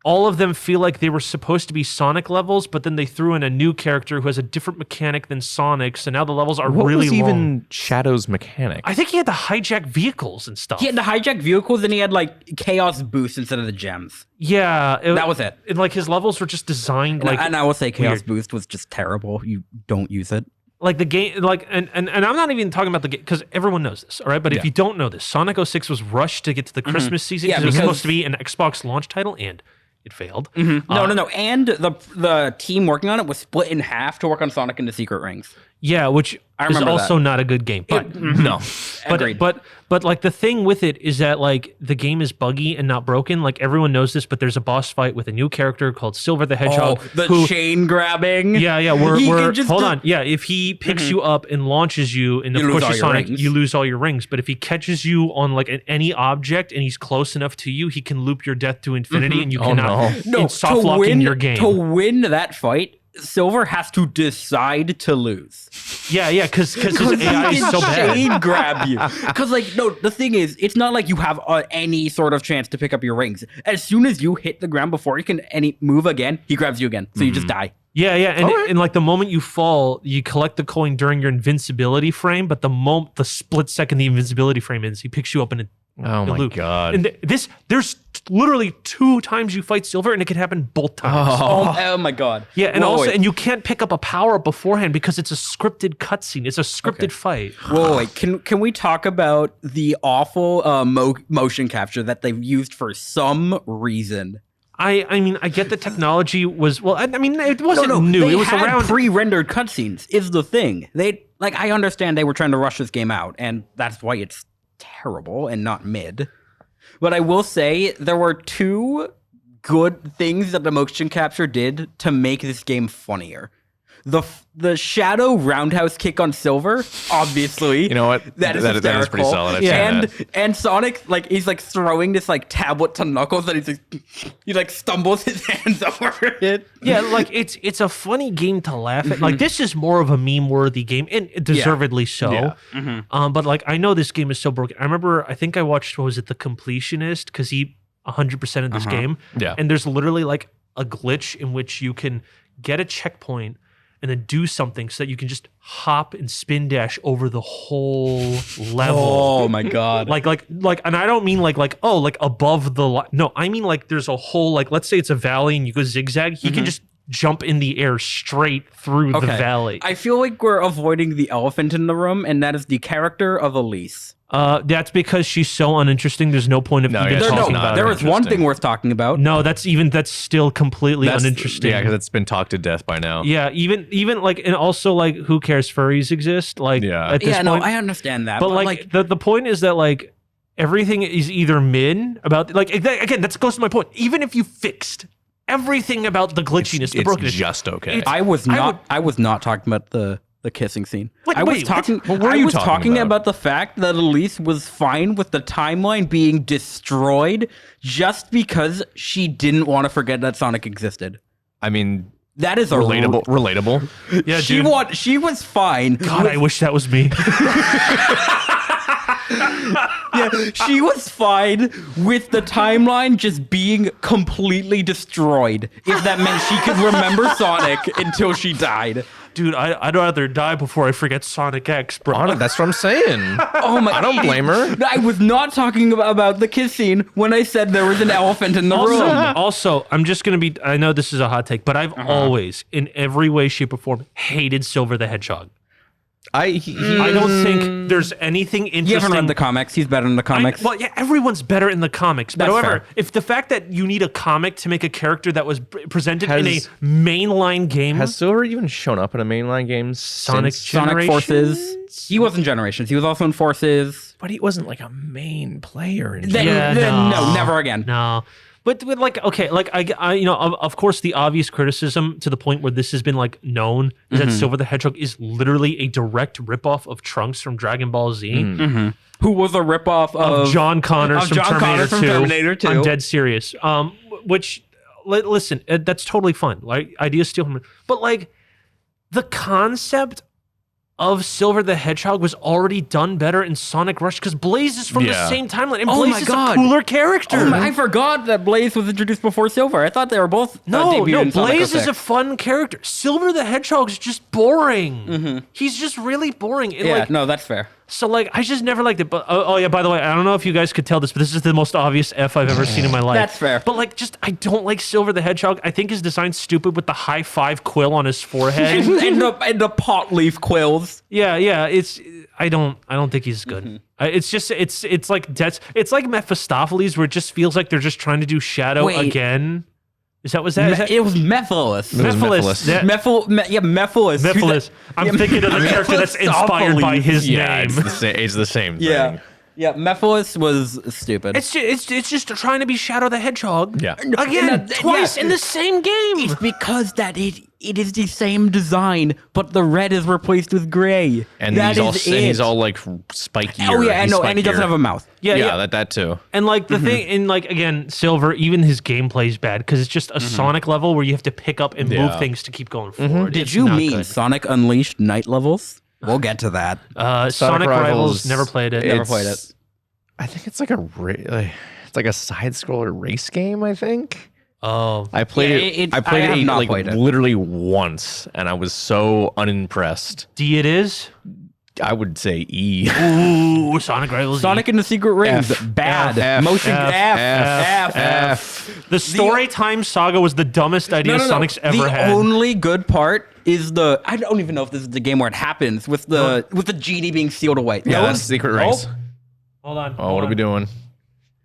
all of them feel like they were supposed to be Sonic levels, but then they threw in a new character who has a different mechanic than Sonic, so now the levels are What really was long. even Shadow's mechanic? I think he had to hijack vehicles and stuff. He had the hijack vehicles and he had like chaos boost instead of the gems. Yeah, That was it. And like his levels were just designed like and I will say chaos weird. boost was just terrible. You don't use it. like the game, like and I'm not even talking about the game because everyone knows this, all right? But if you don't know this, Sonic 06 was rushed to get to the Christmas season Yeah, because it was because- supposed to be an Xbox launch title, and it failed. No. And the team working on it was split in half to work on Sonic and the Secret Rings. Yeah, which I is remember also that. not a good game. But No. Agreed. but like the thing with it is that like the game is buggy and not broken. Like everyone knows this, but there's a boss fight with a new character called Silver the Hedgehog. the chain grabbing. Yeah, He we're can just hold do- on. Yeah, if he picks you up and launches you, and of You course lose you're all your Sonic, rings. you lose all your rings. But if he catches you on like any object and he's close enough to you, he can loop your death to infinity, and you cannot it's soft locking your game. To win that fight, Silver has to decide to lose. Yeah, because his AI is so bad. Chain grab you. Because like no, the thing is, it's not like you have any sort of chance to pick up your rings. As soon as you hit the ground before you can move again, he grabs you again, so you just die. Yeah, and like the moment you fall, you collect the coin during your invincibility frame. But the split second the invincibility frame ends, he picks you up in a Oh my loop. god. And there's literally 2 times you fight Silver, and it can happen both times. Oh my god. Yeah, and Whoa, also, wait. and you can't pick up a power up beforehand because it's a scripted cutscene. It's a scripted fight. Whoa, wait. Can we talk about the awful motion capture that they've used for some reason? I mean, I get the technology was I mean, it wasn't new. They It was had around. pre-rendered cutscenes. Is the thing I understand they were trying to rush this game out, and that's why it's terrible and not mid. But I will say there were 2 good things that the motion capture did to make this game funnier. The shadow roundhouse kick on Silver, obviously. You know what? That is that is pretty hysterical. solid. I've seen that. And Sonic, like he's like throwing this like tablet to Knuckles, and he like stumbles his hands over it. Yeah, like it's a funny game to laugh at. Like this is more of a meme-worthy game, and deservedly so. Yeah. But like I know this game is so broken. I think I watched, what was it, The Completionist, because he 100% of this game. Yeah. And there's literally like a glitch in which you can get a checkpoint and then do something so that you can just hop and spin dash over the whole level. Oh my god! Like, and I don't mean like above the no, I mean like there's a whole, like, let's say it's a valley and you go zigzag, he can just jump in the air straight through the valley. I feel like we're avoiding the elephant in the room, and that is the character of Elise. That's because she's so uninteresting. There's no point of even yeah, she's talking not about There her. is one thing worth talking about. No, that's still completely uninteresting. Yeah, because it's been talked to death by now. Yeah, even like, and also like, who cares? Furries exist. Like, Yeah. at this Yeah, no, point, I understand that, but like the point is that like everything is either mid about, like, again, that goes to my point. Even if you fixed everything about the glitchiness, the It's brokenness, just okay. I was not talking about the kissing scene. Wait, I was wait, talking. what were I you was talking talking about? about the fact that Elise was fine with the timeline being destroyed just because she didn't want to forget that Sonic existed. I mean, That is a relatable. yeah, dude. She was fine. God, I wish that was me. Yeah, she was fine with the timeline just being completely destroyed. If that meant she could remember Sonic until she died. Dude, I'd rather die before I forget Sonic X, bro. That's what I'm saying. Oh my! I don't blame her. I was not talking about the kiss scene when I said there was an elephant in the room. Also, I'm just gonna be. I know this is a hot take, but I've always, in every way, shape, or form, hated Silver the Hedgehog. I don't think there's anything interesting. You haven't read the comics. He's better in the comics. Well, yeah, everyone's better in the comics. But That's however, fair. if the fact that you need a comic to make a character that was presented in a Has- mainline game, Has Silver even shown up in a mainline game Sonic since? Sonic Forces. He was in Generations. He was also in Forces. But he wasn't like a main player in Then, no, never again. no. But like, okay, like I you know, of course, the obvious criticism to the point where this has been like known is that Silver the Hedgehog is literally a direct ripoff of Trunks from Dragon Ball Z. Who was a ripoff Of John Connors from Terminator 2. I'm dead serious. Which, listen, that's totally fun. Like, ideas steal from, but like, the concept of Silver the Hedgehog was already done better in Sonic Rush because Blaze is from the Yeah. same timeline, and Oh Blaze my is God. a cooler character. I forgot that Blaze was introduced before Silver. I thought they were both No, debuted in Sonic Blaze is 06. a fun character. Silver the Hedgehog's just boring. He's just really boring. And Yeah, like, no, that's fair. so like, I just never liked it. But oh yeah, by the way, I don't know if you guys could tell this, but this is the most obvious F I've ever seen in my life. That's fair. But like, just I don't like Silver the Hedgehog. I think his design's stupid with the high five quill on his forehead. and the pot leaf quills. yeah. I don't think he's good. It's just it's like Mephistopheles, where it just feels like they're just trying to do Shadow Wait. again. Is that was that? Is that It was Mephiles. Mephiles. That- Mephiles. Mephiles. I'm thinking of the character that's inspired by his Yeah, name. it's the same thing. Yeah. Yeah, Mephiles was stupid. It's just trying to be Shadow the Hedgehog. Yeah. Again, twice in the same game. It's because that it is the same design, but the red is replaced with gray. And That he's is all it. like spiky. Oh yeah, and he doesn't have a mouth. Yeah. That too. And like the thing, and like again, Silver, even his gameplay's bad because it's just a Sonic level where you have to pick up and move Yeah. things to keep going forward. Did It's you not mean good. Sonic Unleashed night levels? We'll get to that. Sonic Rivals? Never played it. Never played it. I think it's like it's like a side scroller race game. I think Oh, I played Yeah, it. I I played have it not like played it. literally once, and I was so unimpressed. D it is. I would say E. Ooh, Sonic Rivals. Sonic and the Secret Rings. F. Bad. F. Motion F. F. The story time saga was the dumbest idea Sonic's ever the had. only good part is I don't even know if this is the game where it happens with the genie being sealed away. Yeah, No? that's Secret Rings. Hold on. Oh, what are we doing?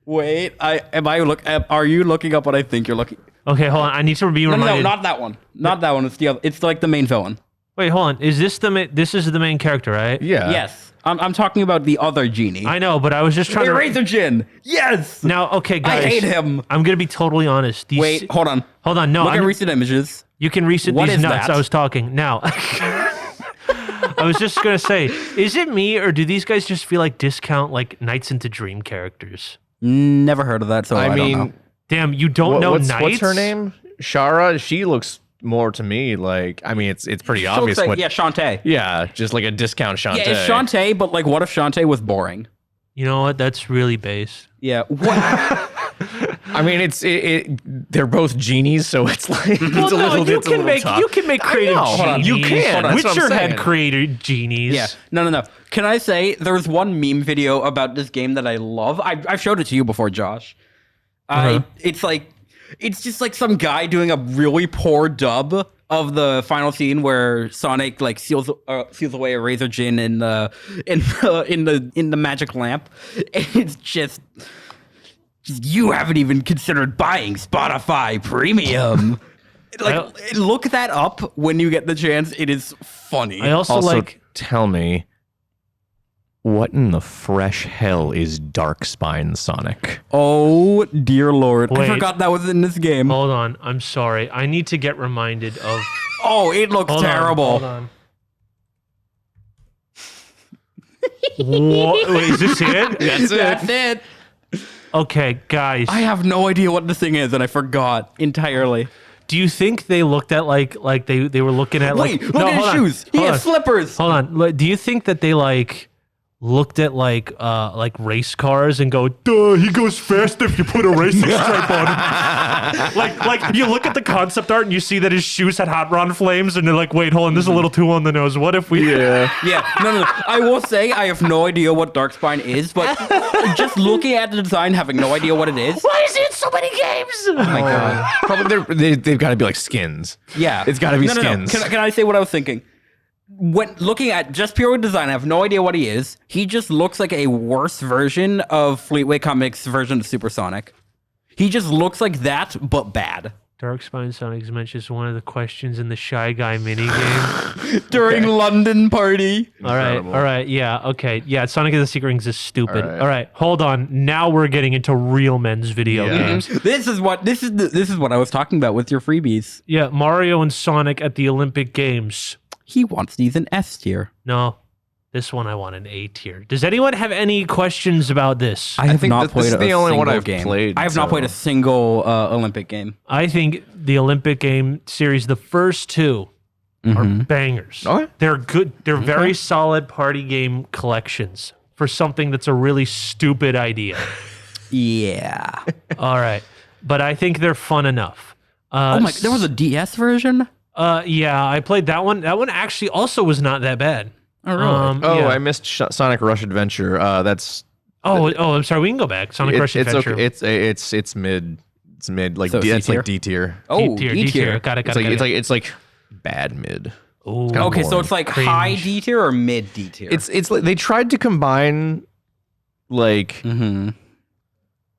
Wait, are you looking up what I think you're looking? Okay, hold on. I need to be No, reminded. not that one. Not that one. It's the other. It's like the main villain. Wait, hold on. Is this this is the main character, right? Yeah. Yes, I'm talking about the other genie. I know, but I was just trying to. Eraser Jin. Yes. Now, okay, guys. I hate him. I'm gonna be totally honest. These, Wait, hold on. hold on. No, Look at I'm, recent images. you can reset What these is nuts. that? I was talking. Now, I was just gonna say, is it me or do these guys just feel like discount like Nights into Dream characters? Never heard of that, so I, I don't know. mean, Damn, you don't know Knights? what's her name? Shara. She looks more to me like. I mean, it's pretty She obvious. looks like, what, yeah, Shantae. yeah, just like a discount Shantae. Yeah, it's Shantae, but like, what if Shantae was boring? You know what? That's really base. Yeah. What? I mean, they're both genies, so it's like it's Well, a no, little. you it's a can little make tough. you can make creative I know. Hold on, genies. you can. Hold on. That's what I'm Witcher had saying. creative genies. Yeah. No. Can I say there was one meme video about this game that I love? I've showed it to you before, Josh. It's just like some guy doing a really poor dub of the final scene where Sonic like seals away a Razor Jin in the magic lamp. And it's just you haven't even considered buying Spotify Premium. Look that up when you get the chance. It is funny. I also like. tell me, what in the fresh hell is Darkspine Sonic? Oh dear Lord! Wait. I forgot that was in this game. Hold on. I'm sorry. I need to get reminded of. Oh, it looks Hold on, terrible. hold on. What? Wait, is this it? That's it. Okay, guys. I have no idea what this thing is, and I forgot entirely. Do you think they looked at like they were looking at like? Wait, look at his hold on, shoes. He hold has on, slippers. Hold on. Do you think that they like looked at like race cars and go, duh, he goes faster if you put a racing stripe on him. like you look at the concept art and you see that his shoes had hot rod flames and they're like, wait, hold on, this is a little too on the nose. What if we? Yeah, no. I will say I have no idea what Darkspine is, but just looking at the design, having no idea what it is. Why is it in so many games? Oh my god. Probably they've got to be like skins. Yeah, It's gotta be No. skins. Can I say what I was thinking? When looking at just pure design, I have no idea what he is. He just looks like a worse version of Fleetway Comics' version of Supersonic. He just looks like that, but bad. Darkspine Sonic's mentions one of the questions in the Shy Guy minigame. During London party. All right, yeah, okay. Yeah, Sonic and the Secret Rings is stupid. All right. All right, hold on. Now we're getting into real men's video games. This is what I was talking about with your freebies. Yeah, Mario and Sonic at the Olympic Games. He wants these in S tier. No, this one I want an A tier. Does anyone have any questions about this? I have think not this played is a the only one single I've game. played, I have not so- played a single Olympic game. I think the Olympic game series, the first two, are bangers. Okay. They're good. They're very solid party game collections for something that's a really stupid idea. Yeah. All right, but I think they're fun enough. Oh my! There was a DS version. Yeah, I played that one. That one actually also was not that bad. Oh really? Yeah. I missed Sonic Rush Adventure. That's Oh, I'm sorry. We can go back. Sonic Rush it's Adventure. okay. It's mid. It's mid. Like So it's C-tier? like D tier. Oh, D tier. Got it. It's like bad mid. Ooh. kinda Okay, so boring. it's like Cringe. high D tier or mid D tier. It's like they tried to combine like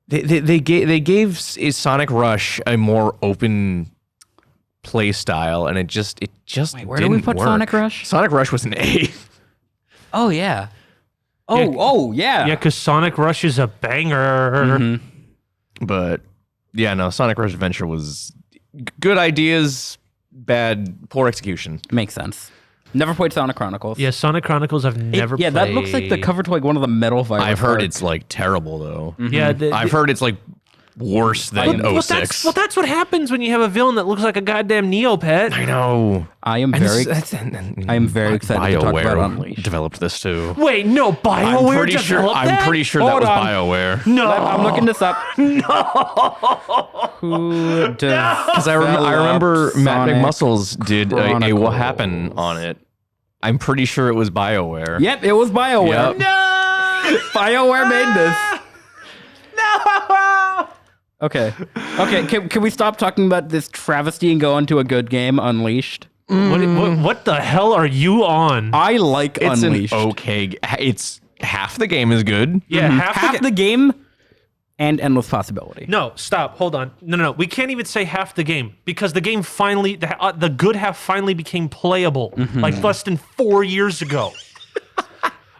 They gave Sonic Rush a more open play style, and it just Where do we put work. Sonic Rush? Sonic Rush was an A. Oh yeah. Oh yeah. Yeah, because Sonic Rush is a banger. But yeah, no, Sonic Rush Adventure was good ideas, poor execution. Makes sense. Never played Sonic Chronicles. Yeah, Sonic Chronicles I've never played. that looks like the cover to like one of the Metal Virus. I've heard cards. it's like terrible though. Yeah, I've heard it's like worse than Well, 06. that's what happens when you have a villain that looks like a goddamn Neopet. I know. I am very excited to talk about Unleashed. Developed this too. Wait, no, BioWare I'm pretty sure. developed that? I'm pretty sure Hold that was on. BioWare. No, I'm looking this up. No. Who Because I remember Matt Sonic McMuscles did a What Happened Chronicles. on it. I'm pretty sure it was BioWare. Yep, it was BioWare. Yep. No. BioWare made this. No. Okay. Can we stop talking about this travesty and go on to a good game, Unleashed? What the hell are you on? I like It's Unleashed. an okay. It's half the game is good. Yeah, Half the game and Endless Possibility. No, stop. Hold on. No. We can't even say half the game because the game finally, the good half finally became playable like less than 4 years ago.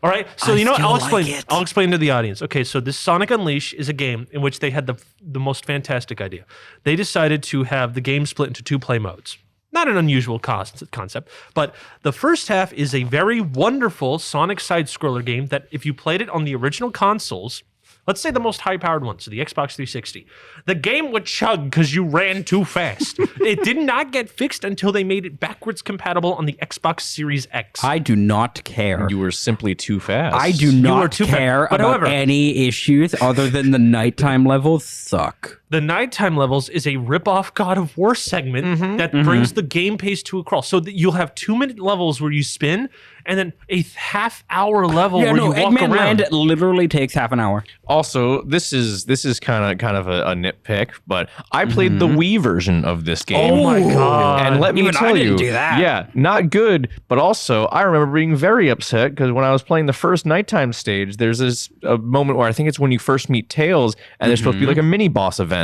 All right. So you know, what? I'll explain. I'll explain to the audience. Okay. So this Sonic Unleashed is a game in which they had the most fantastic idea. They decided to have the game split into 2 play modes. Not an unusual concept, but the first half is a very wonderful Sonic side-scroller game that if you played it on the original consoles, let's say the most high-powered one, so the Xbox 360, the game would chug because you ran too fast. It did not get fixed until they made it backwards compatible on the Xbox Series X. I do not care. You were simply too fast. I do were not too care but about however- any issues other than the nighttime levels suck. The nighttime levels is a rip-off God of War segment that brings the game pace to a crawl. So that you'll have 2-minute levels where you spin, and then a half-hour level where you walk Eggman around. Land literally takes half an hour. Also, this is kind of a nitpick, but I played the Wii version of this game. Oh my God. And let me Even I tell didn't you, do that. yeah, not good. But also, I remember being very upset because when I was playing the first nighttime stage, there's a moment where I think it's when you first meet Tails, and there's supposed to be like a mini boss event.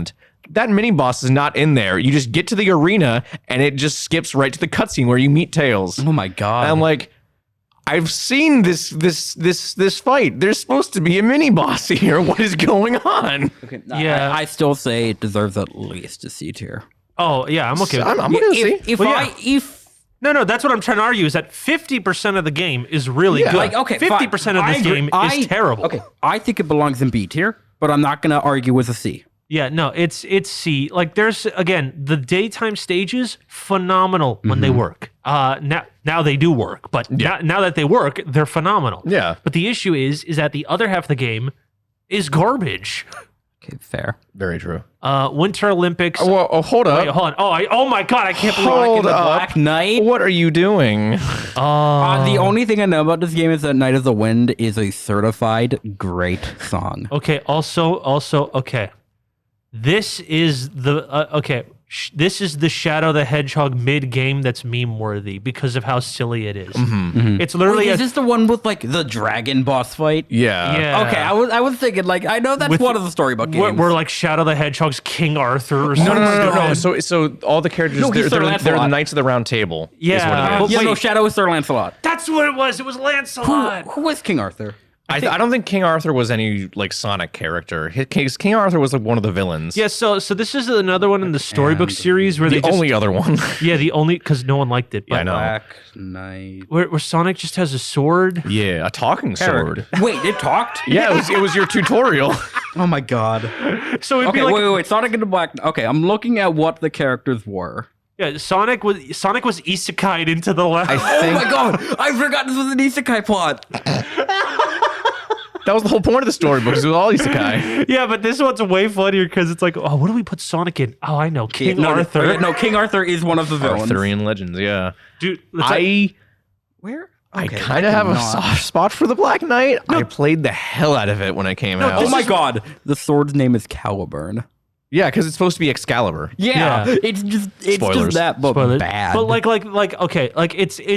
That mini boss is not in there. You just get to the arena, and it just skips right to the cutscene where you meet Tails. Oh my god. And I'm like, I've seen this fight. There's supposed to be a mini boss here. What is going on? Okay, Yeah. I still say it deserves at least a C tier. Oh, yeah, I'm okay with that. I'm gonna see. If No, that's what I'm trying to argue is that 50% of the game is really good. like, okay, 50% of fine. this I agree. game I- is terrible. Okay, I think it belongs in B tier, but I'm not gonna argue with a C. Yeah, no, it's C. Like there's again, the daytime stages phenomenal when they work. Now they do work, but now that they work, they're phenomenal. Yeah. But the issue is that the other half of the game is garbage. Okay, fair. Very true. Winter Olympics. Well, hold up. Wait, hold on. Oh my God, I can't believe Hold the up. Black Knight. What are you doing? The only thing I know about this game is that Night of the Wind is a certified great song. Okay. Also, okay. This is the This is the Shadow the Hedgehog mid game that's meme worthy because of how silly it is. It's literally Wait, is this the one with like the dragon boss fight? Yeah. yeah. Okay, I was thinking like I know that's one of the storybook games. We're like Shadow the Hedgehog's King Arthur or No, something. no. So all the characters, No, he's they're Sir the Lancelot. Knights of the Round Table. Yeah. Is what it is. yeah, Wait. no, Shadow is Sir Lancelot. That's what it was. It was Lancelot. Who was King Arthur? I don't think King Arthur was any like Sonic character. King Arthur was like one of the villains. Yeah, so this is another one in the storybook series where The they just only other one. the only because no one liked it. But I know. Black Knight. where Sonic just has a sword. Yeah, a talking sword. Wait, it talked? Yeah, it was your tutorial. Oh my god. So it'd Okay, be like wait. Sonic into Black. Okay, I'm looking at what the characters were. yeah, Sonic was isekai'd into the left. Oh my god, I forgot this was an isekai plot. That was the whole point of the storybook. It was all isekai. Yeah, but this one's way funnier because it's like, oh, what do we put Sonic in? Oh, I know, King Arthur. No, King Arthur is one of the villains. Arthurian legends. Yeah. Dude, Where? I Okay, kind of have a cannot. soft spot for the Black Knight. I played the hell out of it when it came out. Oh my god, the sword's name is Caliburn. Yeah, because it's supposed to be Excalibur. Yeah, Yeah. it's just Spoilers. that, but Spoilers. bad. But okay, like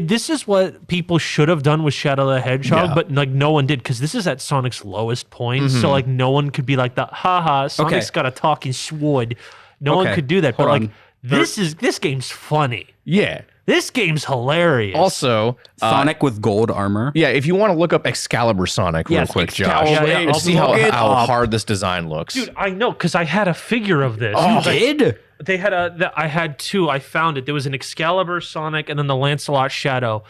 this is what people should have done with Shadow the Hedgehog, Yeah. but like no one did because this is at Sonic's lowest point. So like no one could be like haha, Sonic's got a talking sword. No one Okay, could do that. But hold like on. this game's funny. Yeah. This game's hilarious. Also, Sonic with gold armor. yeah, if you want to look up Excalibur Sonic real Yes, quick, Excalibur. Josh, Yeah, and see look it how up. hard this design looks. dude, I know because I had a figure of this. You Like, did? They had I had two. I found it. There was an Excalibur Sonic and then the Lancelot Shadow.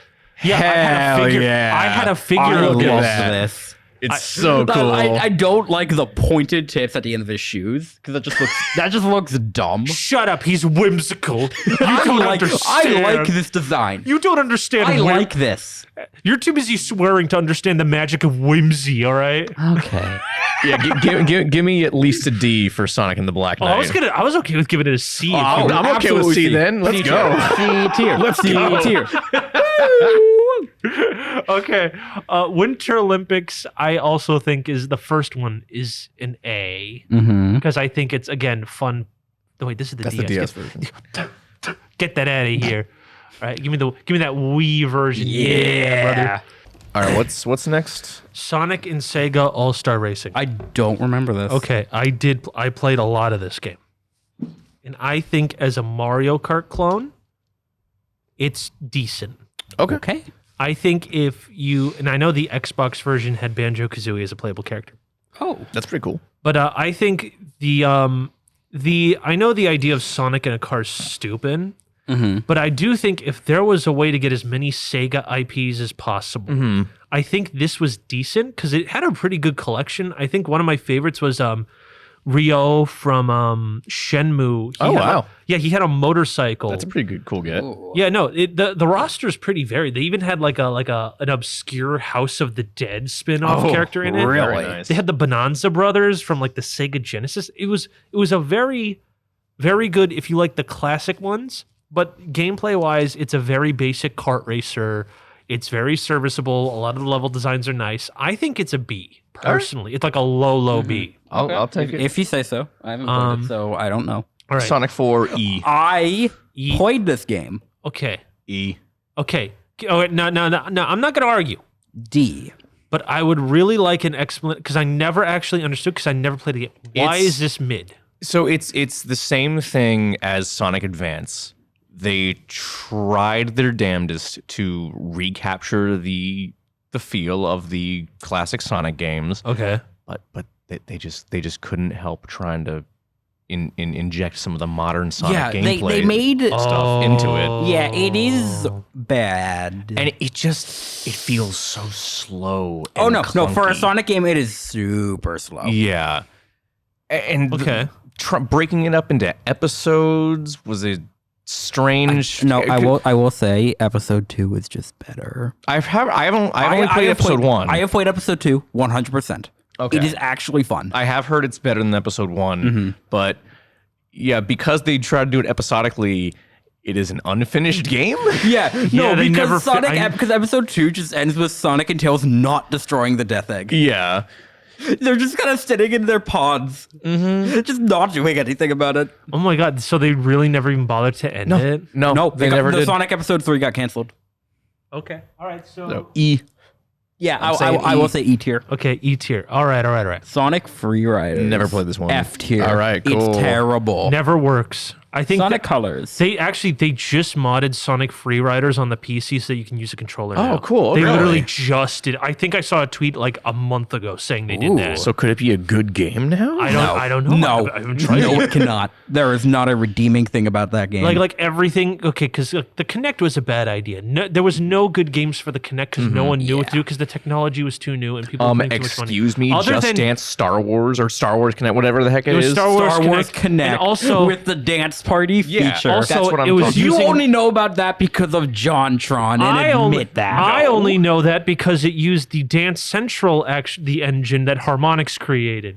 Yeah, I had a figure. yeah. I had a figure I of love this. this. It's so cool. I don't like the pointed tips at the end of his shoes because that just looks dumb. Shut up. He's whimsical. You don't I understand. like this design. You don't understand. I like this. You're too busy swearing to understand the magic of whimsy. All right. Okay. Yeah, give me at least a D for Sonic and the Black Oh, Knight. I was okay with giving it a C. if I'm you were- okay with absolutely C C. then. Let's go. C tier. Let's C go. tier. Okay. Winter Olympics, I also think is the first one is an A Mm-hmm. because I think it's again fun. Oh, wait, this is the That's DS. the DS version. Get that out of here. All right, give me that Wii version. Yeah, brother. All right, what's next? Sonic and Sega All-Star Racing. I don't remember this. Okay, I played a lot of this game. And I think as a Mario Kart clone, it's decent. Okay. Okay. I think if you, and I know the Xbox version had Banjo-Kazooie as a playable character, Oh. That's pretty cool. but I think I know the idea of Sonic in a car is stupid, but I do think if there was a way to get as many Sega IPs as possible, I think this was decent because it had a pretty good collection. I think one of my favorites was Ryo from Shenmue. Oh, wow. He had a motorcycle. That's a pretty good, cool get. Yeah, no, the roster is pretty varied. They even had like an obscure House of the Dead spin-off character in it. really? Very nice. They had the Bonanza Brothers from like the Sega Genesis. It was a very, very good if you like the classic ones, but gameplay wise, it's a very basic kart racer. It's very serviceable. A lot of the level designs are nice. I think it's a B personally. It's like a low B. I'll take it. If you say so. I haven't played it, so I don't know. All right. Sonic 4 E. I E. played this game. Okay. E. Okay. Oh, no. I'm not going to argue. D. But I would really like an explanation because I never actually understood because I never played the game. Why It's- is this mid? So it's the same thing as Sonic Advance. They tried their damnedest to recapture the feel of the classic Sonic games, Okay. but they just couldn't help trying to inject some of the modern Sonic gameplay they made stuff into it. Yeah, it is bad. And it feels so slow. Oh and no, for a clunky. Sonic game, it is super slow. Yeah. And Okay. breaking it up into episodes was a strange. I will say episode 2 is just better. I only played episode 1. I have played episode 2 100%. Okay. It is actually fun. I have heard it's better than episode 1, but yeah, because they try to do it episodically, it is an unfinished game. Yeah, no, they because never because episode 2 just ends with Sonic and Tails not destroying the Death Egg. Yeah. They're just kind of sitting in their pods, just not doing anything about it. Oh my god! So they really never even bothered to end it. No, they never the did. Sonic episode 3 got canceled. Okay. All right. So. So, E. Yeah, saying I E. will say E tier. Okay. E tier. All right. Sonic Free Riders. Never played this one. F tier. All right, cool. It's terrible. Never works. I think Sonic that- Colors. They just modded Sonic Free Riders on the PC so you can use a controller. Oh, now. cool. They Really? literally just did. I think I saw a tweet like a month ago saying they did that. So could it be a good game now? I don't know. No, I haven't tried no, it. it cannot. There is not a redeeming thing about that game. Like everything. Okay, because the Kinect was a bad idea. No, there was no good games for the Kinect because no one knew what to do because the technology was too new and people were putting too much money. Excuse me, Other Just than- Dance Star Wars or Star Wars Connect, whatever the heck it was is. Star Wars Star Wars Kinect, Connect, and also with the dance party feature. also That's what I'm it was talking You using. only know about that because of JonTron, and admit that. I only know that because it used the Dance Central the engine that Harmonix created.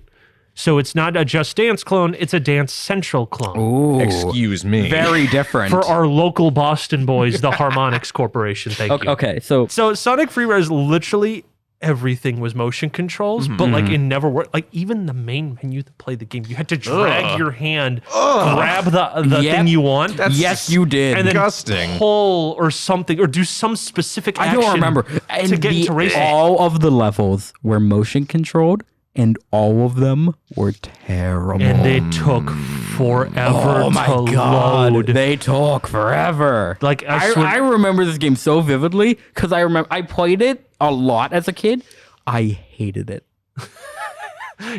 So it's not a Just Dance clone; it's a Dance Central clone. Ooh, Excuse me. very different. For our local Boston boys, the Harmonix Corporation. Thank you. Okay, so So Sonic Free Riders literally everything was motion controls, but like it never worked. Like even the main menu to play the game, you had to drag your hand, grab the Yep. thing you want, Yes, you did. and then disgusting. pull or something, or do some specific I action. don't remember. And to get into racing. all of the levels were motion controlled, and all of them were terrible. And they took forever oh my to god, load. they took forever. Like, I swear- I remember this game so vividly because I played it a lot as a kid. I hated it.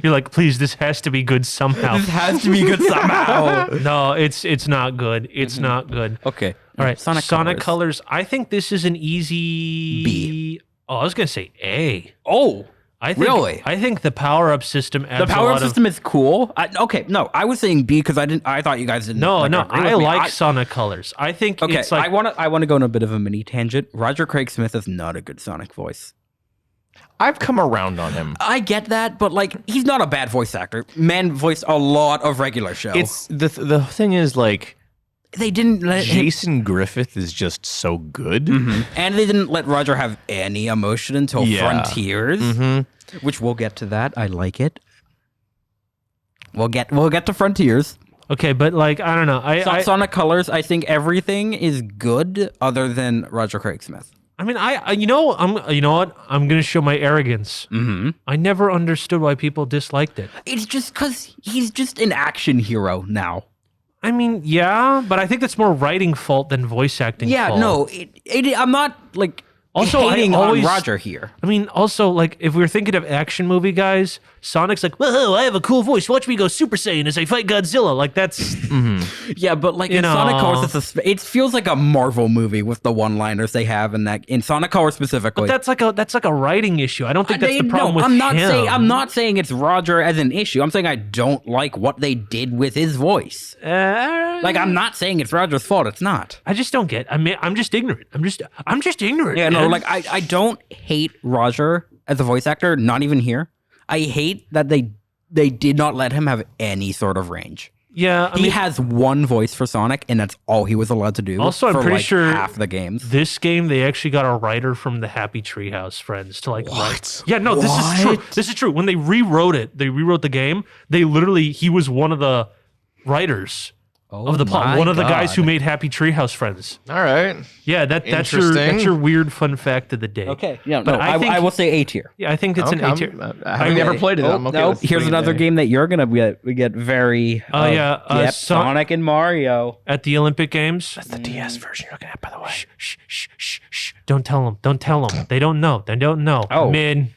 You're like, please, this has to be good somehow. This has to be good somehow. No, it's not good. It's not good. Okay, All right, Sonic Colors. I think this is an easy B. Oh, I was gonna say A. Oh, I think, really? I think the power up system adds the power a up lot system is cool. I was saying B because I thought you guys didn't. No, like, no, agree I with me. like Sonic Colors. I think Okay, it's like I want to go on a bit of a mini tangent. Roger Craig Smith is not a good Sonic voice. I've come around on him. I get that, but like he's not a bad voice actor. Man voiced a lot of regular show. It's the thing is like they didn't let him, Jason Griffith is just so good. and they didn't let Roger have any emotion until Yeah. Frontiers, which we'll get to that. I like it. We'll get to Frontiers. okay, but like I don't know. Sonic Colors. I think everything is good other than Roger Craig Smith. I mean, you know what? I'm gonna show my arrogance. I never understood why people disliked it. It's just because he's just an action hero now. I mean, yeah, but I think that's more writing fault than voice acting. Yeah, fault. no, I'm not like Also, I hating always- on Roger here. I mean, also, like, if we're thinking of action movie guys, Sonic's like, whoa, I have a cool voice. Watch me go Super Saiyan as I fight Godzilla. Like, that's... Yeah, but like You in Sonic know. Colors, it feels like a Marvel movie with the one-liners they have in Sonic Colors specifically. That's like a writing issue. I don't think that's the problem with I'm not him. saying I'm not saying it's Roger as an issue. I'm saying I don't like what they did with his voice. Like I'm not saying it's Roger's fault. It's not. I just don't get. I mean, I'm just ignorant. I'm just ignorant. Yeah, no, man. like I don't hate Roger as a voice actor. Not even here. I hate that they did not let him have any sort of range. Yeah, I He mean, has one voice for Sonic, and that's all he was allowed to do. Also, I'm for pretty like sure half the games. this game they actually got a writer from the Happy Treehouse friends to like write. What? Yeah, no, this is true. What? This is true. When they rewrote the game. He was one of the writers of the plot. One of the guys who made Happy Treehouse friends. All right. Yeah, that's Interesting. your weird fun fact of the day. Okay, yeah, But no, I will say A tier. Yeah, I think it's an A tier. I haven't never played it. I'm okay. No, with here's putting it another A. game that you're gonna get very. Oh, yeah, yep, Son- Sonic and Mario. At the Olympic Games. The DS version you're looking at, by the way. Shh. Don't tell them. Don't tell them. They don't know. Oh. Mid.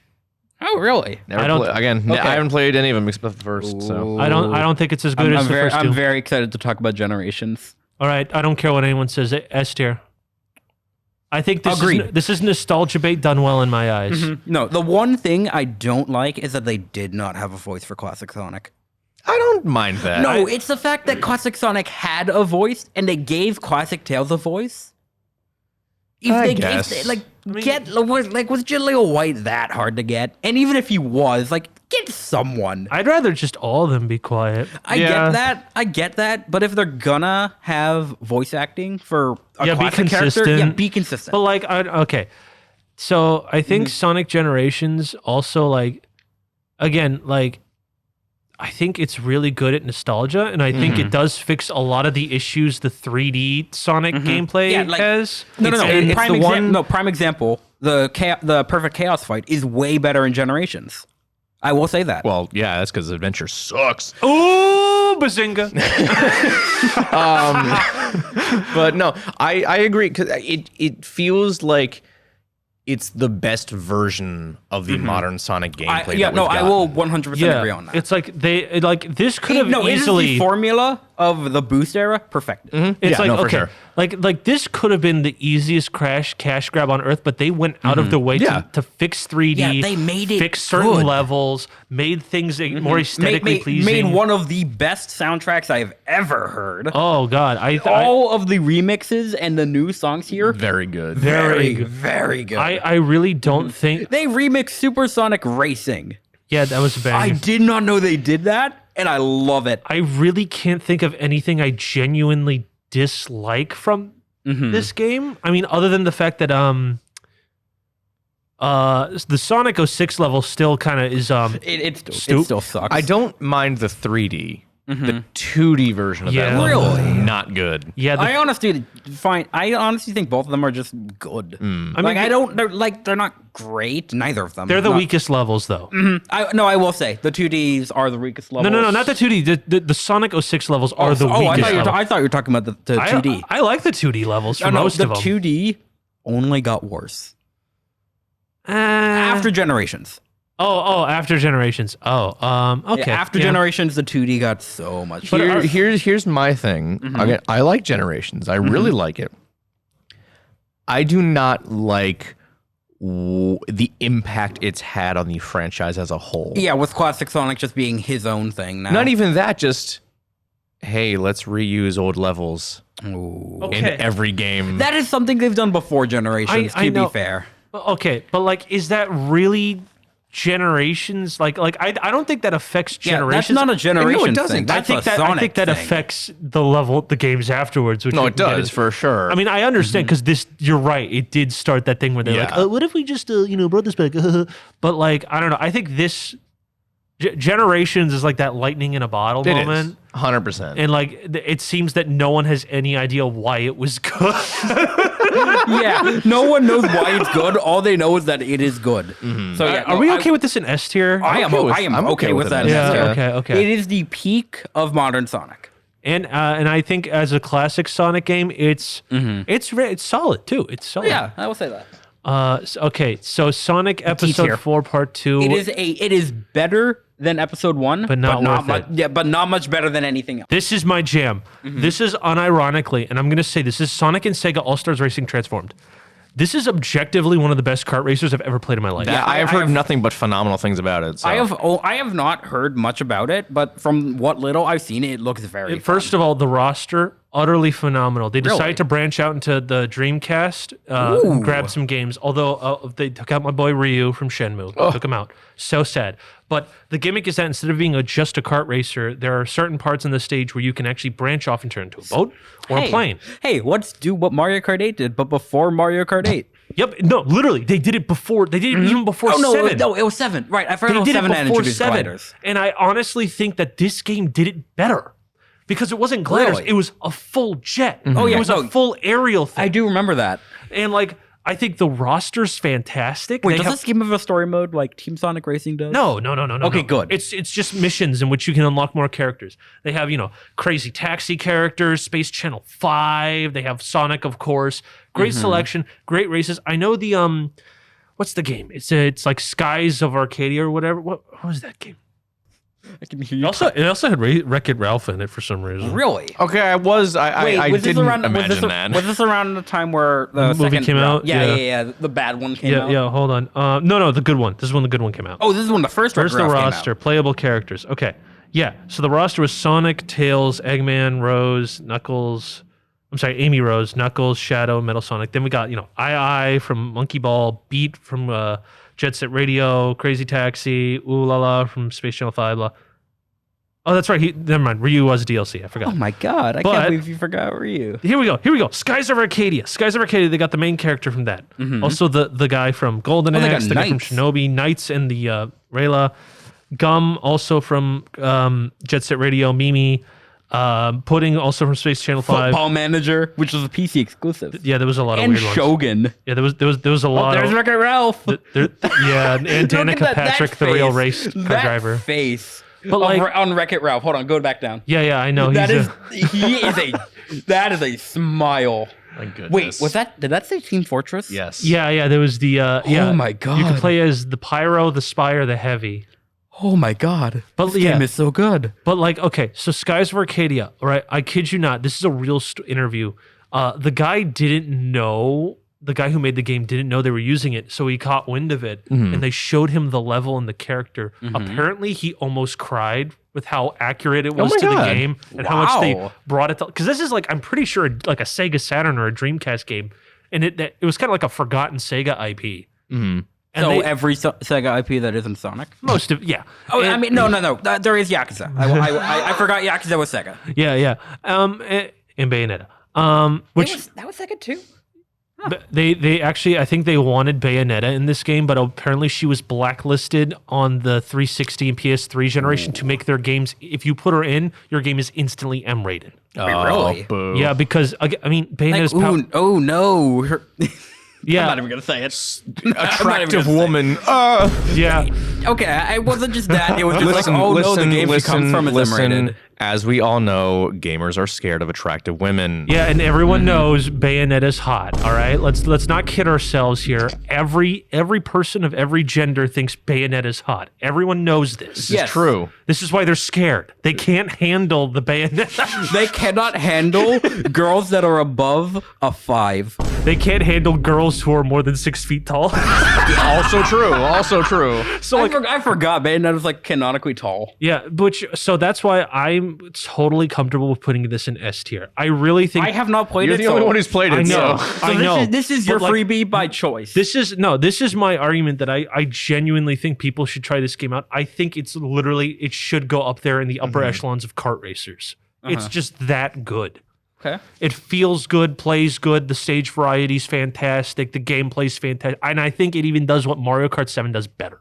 Oh, really? Never I don't- again. Okay. I haven't played any of them except the first. So I don't think it's as good as the first two. I'm very excited to talk about Generations. All right, I don't care what anyone says. S tier. I think Agreed. this is nostalgia bait done well in my eyes. No, the one thing I don't like is that they did not have a voice for Classic Sonic. I don't mind that. No, it's the fact that Classic Sonic had a voice and they gave Classic Tails a voice. If I they guess. gave, was Jaleel White that hard to get? And even if he was, like, get someone. I'd rather just all of them be quiet. I Yeah. get that. But if they're gonna have voice acting for a Yeah, be classic character, consistent. yeah, be consistent. But like, okay. So I think Sonic Generations also like, again, like, I think it's really good at nostalgia, and I think it does fix a lot of the issues the 3D Sonic gameplay Yeah, like- has. No. it's Prime example. The perfect chaos fight is way better in Generations. I will say that. Well, yeah, that's because Adventure sucks. Ooh, bazinga! But no, I agree because it feels like it's the best version of the modern Sonic gameplay. I will 100% agree on that. It's like this could have It is easily. the formula of the boost era perfected. It's Yeah, like no, for okay, sure. like this could have been the easiest cash grab on earth, but they went out of their way Yeah. to fix 3D. Yeah, they made it fix certain good. levels, made things more aesthetically pleasing. Made one of the best soundtracks I have ever heard. Oh god, All of the remixes and the new songs here, very good. very good. very good. I really don't think. They remixed Supersonic Racing. Yeah, that was a bang. I did not know they did that, and I love it. I really can't think of anything I genuinely dislike from this game. I mean, other than the fact that The Sonic 06 level still kind of is It still sucks. I don't mind the 3D. The 2D version of that Yeah. level is Really? not good. yeah. I honestly think both of them are just good. I mean, They're not great. Neither of them. they're the Not- weakest levels though. I will say the 2Ds are the weakest levels. No, not the 2D. The Sonic 06 levels are the I weakest. I thought you were talking about the 2D. I like the 2D levels for most the of them. 2D only got worse After after Generations. after Generations. Okay. Yeah, after yeah. Generations, the 2D got so much worse. Here's my thing. Again, I like Generations. I really like it. I do not like the impact it's had on the franchise as a whole. Yeah, with Classic Sonic just being his own thing now. Not even that, just, hey, let's reuse old levels Ooh. Okay. in every game. That is something they've done before Generations, I to know. be fair. Okay, but like, is that really Generations? Like I don't think that affects Yeah, Generations. that's not a Generation doesn't. thing. That's I think a that Sonic I think that thing. affects the games afterwards. Which no, we it can get does, into. for sure. I mean, I understand because you're right. It did start that thing where they're like, Yeah. what if we just, brought this back? But like, I don't know. I think this Generations is like that lightning in a bottle it moment. is. 100%. And like, it seems that no one has any idea why it was good. Yeah, no one knows why it's good. All they know is that it is good. So yeah, Are we okay with this in S tier? I am I'm okay with it that. in Yeah, S Yeah. tier. okay. It is the peak of modern Sonic. And I think as a classic Sonic game, it's solid too. It's solid. Yeah, I will say that. Okay. So Sonic Episode tier. 4 Part 2. It is better than Episode 1, But not worth much. it. Yeah, but not much better than anything else. This is my jam. This is unironically, and I'm going to say this is Sonic and Sega All-Stars Racing Transformed. This is objectively one of the best kart racers I've ever played in my life. I have heard nothing but phenomenal things about it. So. I have not heard much about it, but from what little I've seen, it looks very. First of all, the roster, utterly phenomenal. They decided Really? to branch out into the Dreamcast, and grab some games. Although they took out my boy Ryu from Shenmue. Took him out. So sad. But the gimmick is that instead of being just a kart racer, there are certain parts in the stage where you can actually branch off and turn into a boat or a plane. Hey, let's do what Mario Kart 8 did, but before Mario Kart 8. Yep. No, literally, they did it before. They did it even before 7. No, it was 7. Right, I forgot They how did 7 it had before introduced 7. gliders. And I honestly think that this game did it better. Because it wasn't gliders, Really? it was a full jet. Oh, yeah, It was a no. full aerial thing. I do remember that. And like, I think the roster's fantastic. Wait, They does have- this game have a story mode like Team Sonic Racing does? No. Okay, good. It's just missions in which you can unlock more characters. They have, crazy taxi characters, Space Channel 5. They have Sonic, of course. Great selection, great races. I know the what's the game? It's like Skies of Arcadia or whatever. What was that game? I can hear It you. also had Wreck-It Ralph in it for some reason. Really? Okay, I Wait, didn't imagine that. Was this around the time where the movie second came out? Yeah, Yeah. The bad one came Yeah, out. yeah. Hold on. No, the good one. This is when the good one came out. Oh, this is when the first Where's the Wreck-It Ralph roster? came out. Playable characters. Okay. Yeah. So the roster was Sonic, Tails, Eggman, Rose, Knuckles. I'm sorry, Amy Rose, Knuckles, Shadow, Metal Sonic. Then we got, II from Monkey Ball, Beat from Jet Set Radio, Crazy Taxi, Ooh La La from Space Channel 5, blah. Oh, that's right. Never mind. Ryu was DLC. I forgot. Oh my god, I But- can't believe you forgot Ryu. Here we go. Skies of Arcadia. They got the main character from that. Also the guy from Golden they got Axe, the guy from Knights. Shinobi, Knights and the Rayla. Gum also from Jet Set Radio, Mimi. Pudding also from Space Channel 5. Football Manager, which was a PC exclusive. Yeah, there was a lot of And weird ones. Shogun. Yeah, there was a lot There's of Wreck-It Ralph. yeah, and Look at Danica that Patrick, the real race car that driver. face. But like, on Wreck-It Ralph. Hold on, go back down. yeah, I know. That he's that is a smile. My goodness. Wait, did that say Team Fortress? Yes. yeah. There was the yeah. Oh my You God. could play as the Pyro, the Spy, or the Heavy. Oh my god. But this yeah. game is so good. But like, okay, so Skies of Arcadia, all right? I kid you not. This is a real interview. The guy who made the game didn't know they were using it, so he caught wind of it, and they showed him the level and the character. Apparently, he almost cried with how accurate it was my to the God. game and how much they Wow. brought it to. Because this is like, I'm pretty sure like a Sega Saturn or a Dreamcast game, and it was kind of like a forgotten Sega IP. And So they- every Sega IP that isn't Sonic? most of yeah. Oh, And- I mean, no. There is Yakuza. I forgot Yakuza was Sega. yeah. And Bayonetta. Which That was Sega too? They actually, I think they wanted Bayonetta in this game, but apparently she was blacklisted on the 360 and PS3 generation to make their games. If you put her in, your game is instantly M rated. Really? Boo. Yeah, because I mean, Bayonetta's Oh no. yeah, I'm not even gonna say it. Attractive woman. yeah. Okay, it wasn't just that. It was just no, the game she comes from is M-rated. As we all know, gamers are scared of attractive women. Yeah, and everyone knows Bayonetta's hot. All right, let's not kid ourselves here. Every person of every gender thinks Bayonetta's hot. Everyone knows this. This is true. This is why they're scared. They can't handle the Bayonetta. They cannot handle girls that are above a 5. They can't handle girls who are more than 6 feet tall. Also true. Also true. So like, I forgot Bayonetta's like canonically tall. yeah, so that's why I'm totally comfortable with putting this in S tier. I really think I have not played You're it. the only one who's played it. I know. So. I know. This is your But, like, freebie by choice. This is my argument that I genuinely think people should try this game out. I think it should go up there in the upper echelons of kart racers. It's just that good. Okay. It feels good, plays good, the stage variety's fantastic, the gameplay's fantastic, and I think it even does what Mario Kart 7 does better.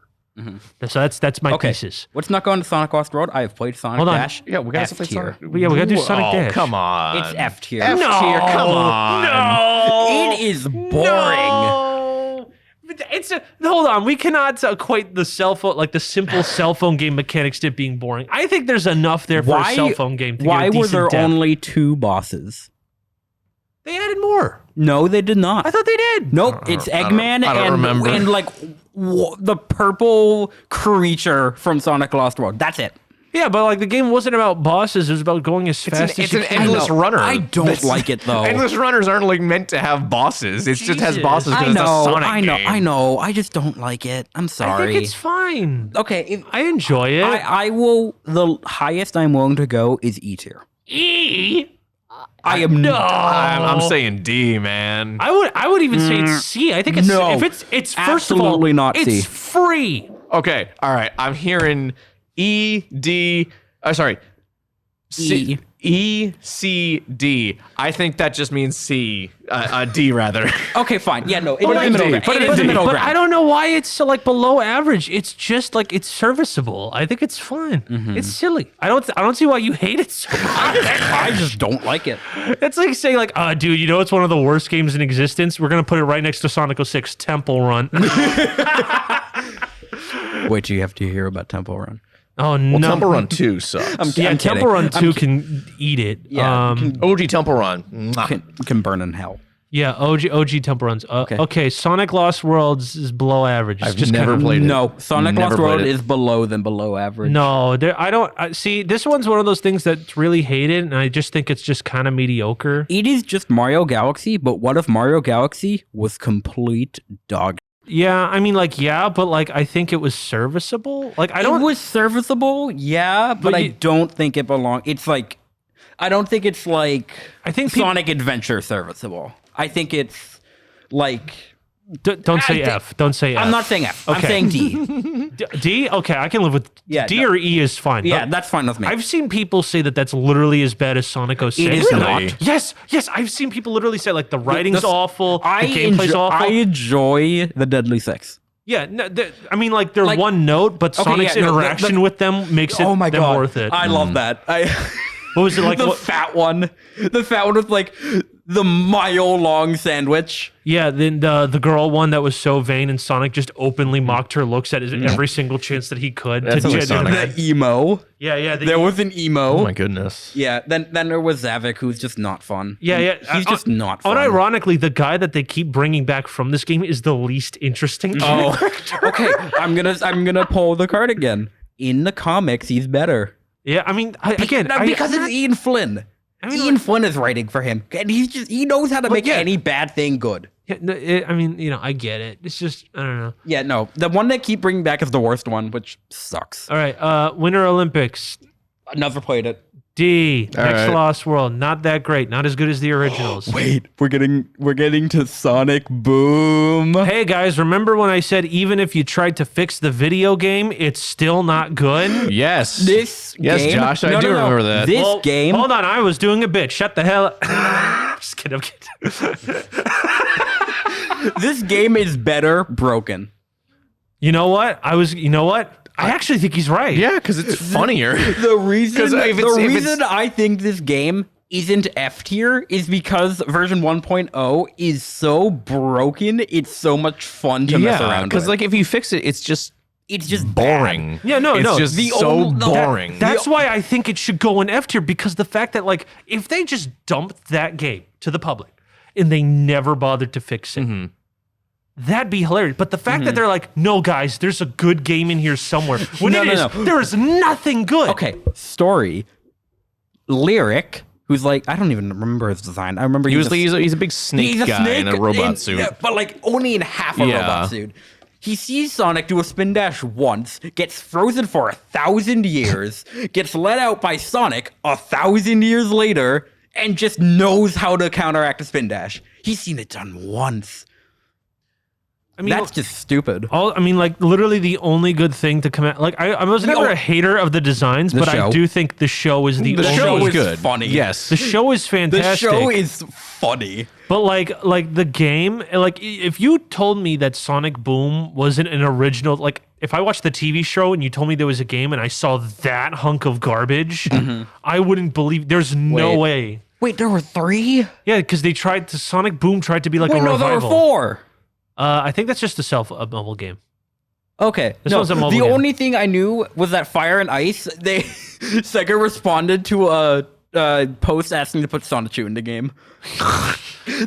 So that's my thesis. Let's not go into Sonic Lost World. I have played Sonic Hold on. Dash. Yeah, we got F to play tier. Sonic. Yeah, we gotta do Sonic Dash. Come on. It's F tier. F tier. Come on. No, It is boring. No. Hold on. We cannot equate the cell phone, like the simple cell phone game mechanics, to being boring. I think there's enough there for a cell phone game. To Why get a were decent there depth. only 2 bosses? They added more. No, they did not. I thought they did. Nope, it's Eggman I don't remember. and like the purple creature from Sonic Lost World. That's it. Yeah, but like the game wasn't about bosses. It was about going as fast as It's you an can. endless runner. I don't like it though. Endless runners aren't like meant to have bosses. It just has Jesus. bosses because it's a Sonic game. I know. I just don't like it. I'm I sorry. think it's fine. Okay, I enjoy it. I will. The highest I'm willing to go is E tier. E. I am No. I'm saying D, man. I would even say it's C. I think it's No. if it's first of all, Absolutely not C. it's free. Okay, all right. I'm hearing E, D. Sorry. C, E, C, D. I think that just means C. D, rather. Okay, fine. Yeah, no. It Put is it in the D. middle Put it ground. in It is the D. middle But ground. I don't know why it's so like below average. It's just like it's serviceable. I think it's fun. It's silly. I don't see why you hate it so much. I just don't like it. It's like saying like, dude, you know it's one of the worst games in existence. We're gonna put it right next to Sonic 06 Temple Run. Wait till you have to hear about Temple Run. Oh no, Temple Run 2 sucks. Yeah, I'm Temple kidding. Run 2 can eat it. Yeah, OG Temple Run. Mwah. can burn in hell. Yeah, OG Temple Runs. Okay, Sonic Lost Worlds is below average. It's I've just never kinda- played it. No, Sonic Never Lost played World it. is below average. No, I don't see. This one's one of those things that's really hated, and I just think it's just kind of mediocre. It is just Mario Galaxy, but what if Mario Galaxy was complete dog? Yeah, I mean, like, yeah, but like, I think it was serviceable. Like, I don't. It was serviceable, yeah, but I don't think it belongs. It's like, I don't think it's like I think peop- Sonic Adventure serviceable. I think it's like. Don't say F. Don't say F. I'm not saying F. I'm Okay. saying D. D. Okay, I can live with Yeah, D no. or E is fine. Yeah, But that's fine with me. I've seen people say that that's literally as bad as Sonic 06. It is Really? not. Yes, I've seen people literally say like the writing's The- awful, the I gameplay's awful. enjoy the Deadly Six. Yeah, no, I mean, like they're Like- one note, but Okay, Sonic's yeah, no, interaction with them makes it Oh my them god, worth it. I love that. What was it like? the what- fat one with like the mile-long sandwich. Yeah, then the girl one that was so vain, and Sonic just openly mocked her looks at every single chance that he could. That's only Sonic. The emo. Yeah. There was an emo. Oh my goodness. Yeah, then there was Zavik, who's just not fun. Yeah. He's just not fun. Unironically, the guy that they keep bringing back from this game is the least interesting. Oh, okay. I'm gonna pull the card again. In the comics, he's better. Yeah, I mean, Because it's Ian Flynn. Ian Flynn is writing for him, and he knows how to make any bad thing good. Yeah, no, I mean, I get it. It's just, I don't know. Yeah, no, the one they keep bringing back is the worst one, which sucks. All right, Winter Olympics, I never played it. D, Next right. Lost World, not that great, not as good as the originals. Wait, we're getting to Sonic Boom. Hey guys, remember when I said even if you tried to fix the video game, it's still not good? Yes. This Yes, game, Josh, I do remember that. This Well, game. Hold on, I was doing a bit. Shut the hell up. Just kidding. I'm kidding. This game is better broken. You know what? I actually think he's right. Yeah, because it's funnier. The reason, if it's- I think this game isn't F tier is because version 1.0 is so broken. It's so much fun to mess around with. Because like if you fix it, it's just boring. Yeah, no, it's no. just The so only- boring. That's why I think it should go in F tier, because the fact that like if they just dumped that game to the public and they never bothered to fix it, that'd be hilarious. But the fact that they're like, no, guys, there's a good game in here somewhere. When No. there is nothing good. Okay, story. Lyric, who's like, I don't even remember his design. I remember he's a big snake guy in a robot suit. yeah, but like only in half a robot suit. He sees Sonic do a spin dash once, gets frozen for 1,000 years, gets let out by Sonic 1,000 years later, and just knows how to counteract a spin dash. He's seen it done once. I mean, That's just stupid. like literally the only good thing to come out. Like I was never a hater of the designs, but show. I do think the show is the only. show is good. funny. Yes. The show is The fantastic. show is funny. But like the game, like if you told me that Sonic Boom wasn't an original, like if I watched the TV show and you told me there was a game and I saw that hunk of garbage, I wouldn't believe. There's no way. Wait, there were 3? Yeah, because Sonic Boom tried to be like a revival. there were 4. I think that's just a mobile game. Okay. This one's a mobile the game. only thing I knew was that Fire and Ice, Sega responded to a post asking to put Sonichu in the game.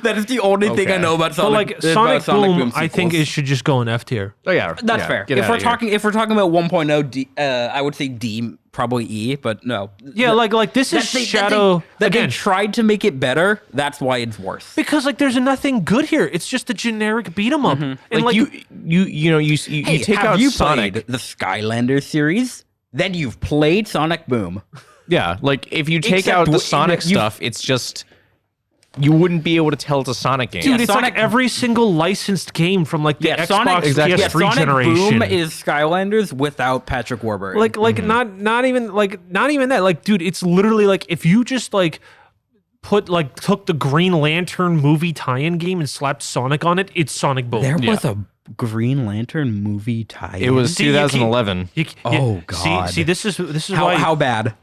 That is the only thing I know about Sonic. But like Sonic Boom, I sequels. think it should just go in F tier. Oh yeah, That's yeah, fair. get If outta we're here. talking about 1.0, I would say D, probably E, but no. Yeah, like this is Shadow That again. they tried to make it better. That's why it's worse. Because like there's nothing good here. It's just a generic beat 'em up. And like you Hey, take have out you Sonic. played the Skylanders series? Then you've played Sonic Boom. Yeah, like if you take Except out the you- Sonic stuff, it's just you wouldn't be able to tell it's a Sonic game. Dude, it's Sonic- like every single licensed game from like the Xbox exactly. PS3 Sonic generation. Boom is Skylanders without Patrick Warburton. like not even that. Like, dude, it's literally like if you just like took the Green Lantern movie tie-in game and slapped Sonic on it, it's Sonic Boom. there was a Green Lantern movie tie. It was See, you can't- 2011. Oh God. See, this is why. how bad?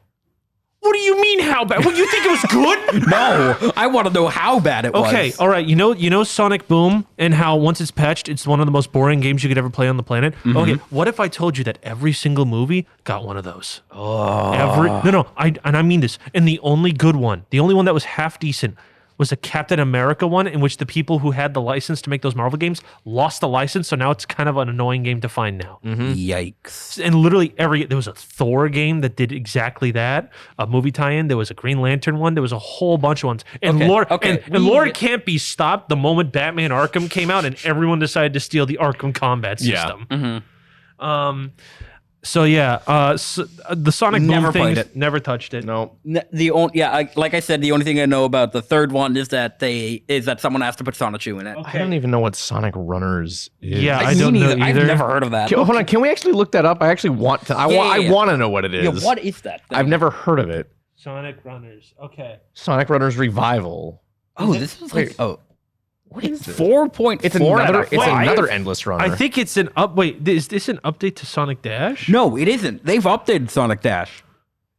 What do you mean how bad? Well, you think it was good? No, I want to know how bad it was. Okay, all right. You know Sonic Boom and how once it's patched, it's one of the most boring games you could ever play on the planet. Okay, what if I told you that every single movie got one of those? Oh, I mean this. And the only good one, the only one that was half decent, was a Captain America one in which the people who had the license to make those Marvel games lost the license, so now it's kind of an annoying game to find now. Yikes! And literally there was a Thor game that did exactly that, a movie tie-in. There was a Green Lantern one. There was a whole bunch of ones. And Lord can't be stopped the moment Batman Arkham came out and everyone decided to steal the Arkham combat system. So yeah, the Sonic Never Boom played thing, it. never touched it. No. Like I said, the only thing I know about the third one is that someone asked to put Sonichu in it. I don't even know what Sonic Runners is. Yeah, I don't know either. I've never heard of that. Hold on, can we actually look that up? I actually want to. I want to know what it is. Yeah, what is that thing? I've never heard of it. Sonic Runners. Okay. Sonic Runners Revival. Oh, this was like What is this? 4.4. It's another. It's 5? another endless runner. I think it's an up. Wait, is this an update to Sonic Dash? No, it isn't. They've updated Sonic Dash.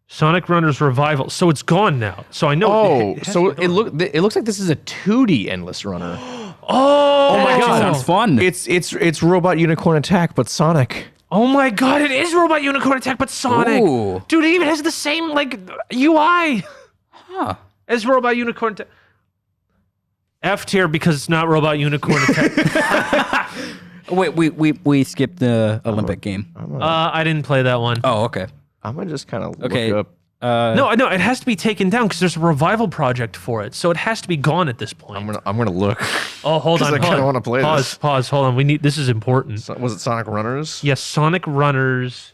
Sonic Runners Revival. So it's gone now. So I know. Oh, has so to be gone. it looks like this is a 2D endless runner. Oh my God. Sounds fun. It's Robot Unicorn Attack, but Sonic. Oh my God! It is Robot Unicorn Attack, but Sonic. Ooh. Dude, it even has the same like UI Huh. as Robot Unicorn Attack. F tier because it's not Robot Unicorn Attack. Wait, we skipped the Olympic game. I didn't play that one. Oh, okay. I'm gonna just kind of Okay. look up. No, it has to be taken down because there's a revival project for it, so it has to be gone at this point. I'm gonna look. Oh, hold on. 'Cause I kinda wanna play this. Pause. Hold on. This is important. Was it Sonic Runners? Yes, Sonic Runners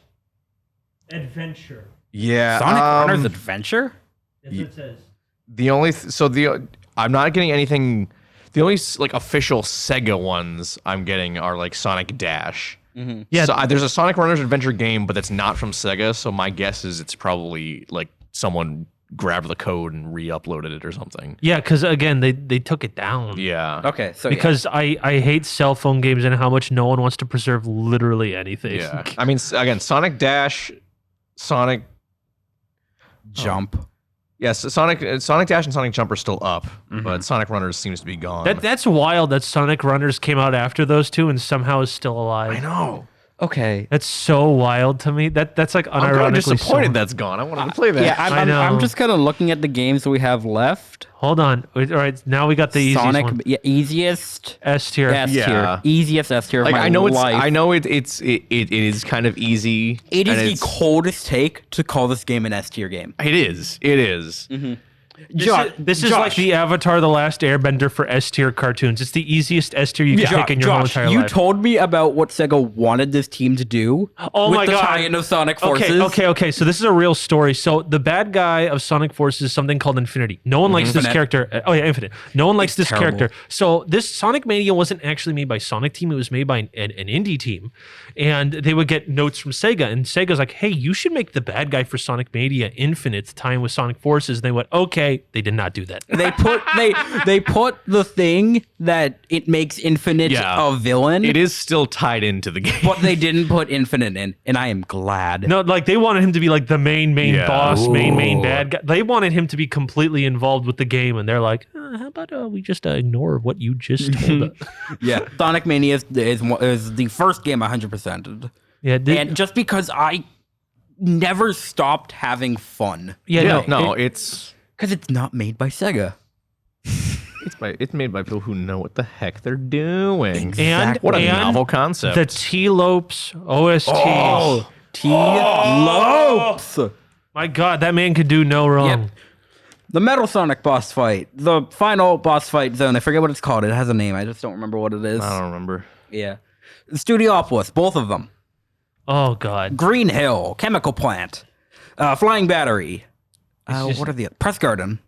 Adventure. Yeah. Sonic Runners Adventure? That's what it says. The only I'm not getting anything. The only like official Sega ones I'm getting are like Sonic Dash. Yeah. So there's a Sonic Runners Adventure game, but that's not from Sega. So my guess is it's probably like someone grabbed the code and re-uploaded it or something. Yeah, because again, they took it down. Yeah. Okay, so Because I hate cell phone games and how much no one wants to preserve literally anything. Yeah. I mean, again, Sonic Dash, Sonic. Jump. Yes, Sonic Dash and Sonic Jump are still up, but Sonic Runners seems to be gone. That's wild that Sonic Runners came out after those two and somehow is still alive. I know. Okay. That's so wild to me. That's like I'm kind of unironically disappointed so. that's gone. I wanted to play that. Yeah, I know. I'm just kind of looking at the games we have left. Hold on. All right, now we got the easiest Sonic, one. easiest S tier. S tier, Yeah. easiest S tier of Like my I know life. it is kind of easy. It and is the it's- coldest take to call this game an S tier game. It is. This is like the Avatar: The Last Airbender for S tier cartoons. It's the easiest S tier you can pick in your whole entire you life. told me about what Sega wanted this team to do. Oh with my the God. tie-in of Sonic Forces. Okay. So this is a real story. So the bad guy of Sonic Forces is something called Infinity. No one likes this Infinite. character. Oh yeah, Infinite. No one likes this terrible. character. So this Sonic Mania wasn't actually made by Sonic Team. It was made by an indie team, and they would get notes from Sega. And Sega's like, "Hey, you should make the bad guy for Sonic Mania Infinite to tie in with Sonic Forces." And they went, "Okay." They did not do that. They put the thing that it makes Infinite Yeah. a villain, It is still tied into the game. but they didn't put Infinite in, and I am glad. No, like they wanted him to be like the main Yeah. boss, main Ooh. bad guy. They wanted him to be completely involved with the game, and they're like, how about we just ignore what you just told us? Yeah, Sonic Mania is the first game 100%. Yeah, And just because I never stopped having fun, It's because it's not made by Sega. it's made by people who know what the heck they're doing. And What a and novel concept. the T-Lopes OSTs. Oh, T-Lopes. My God, that man could do no wrong. Yep. The Metal Sonic boss fight, the final boss fight zone. I forget what it's called. It has a name. I just don't remember what it is. I don't remember. Yeah. Studiopolis, both of them. Oh God. Green Hill, Chemical Plant, Flying Battery. just- What are the Press Garden?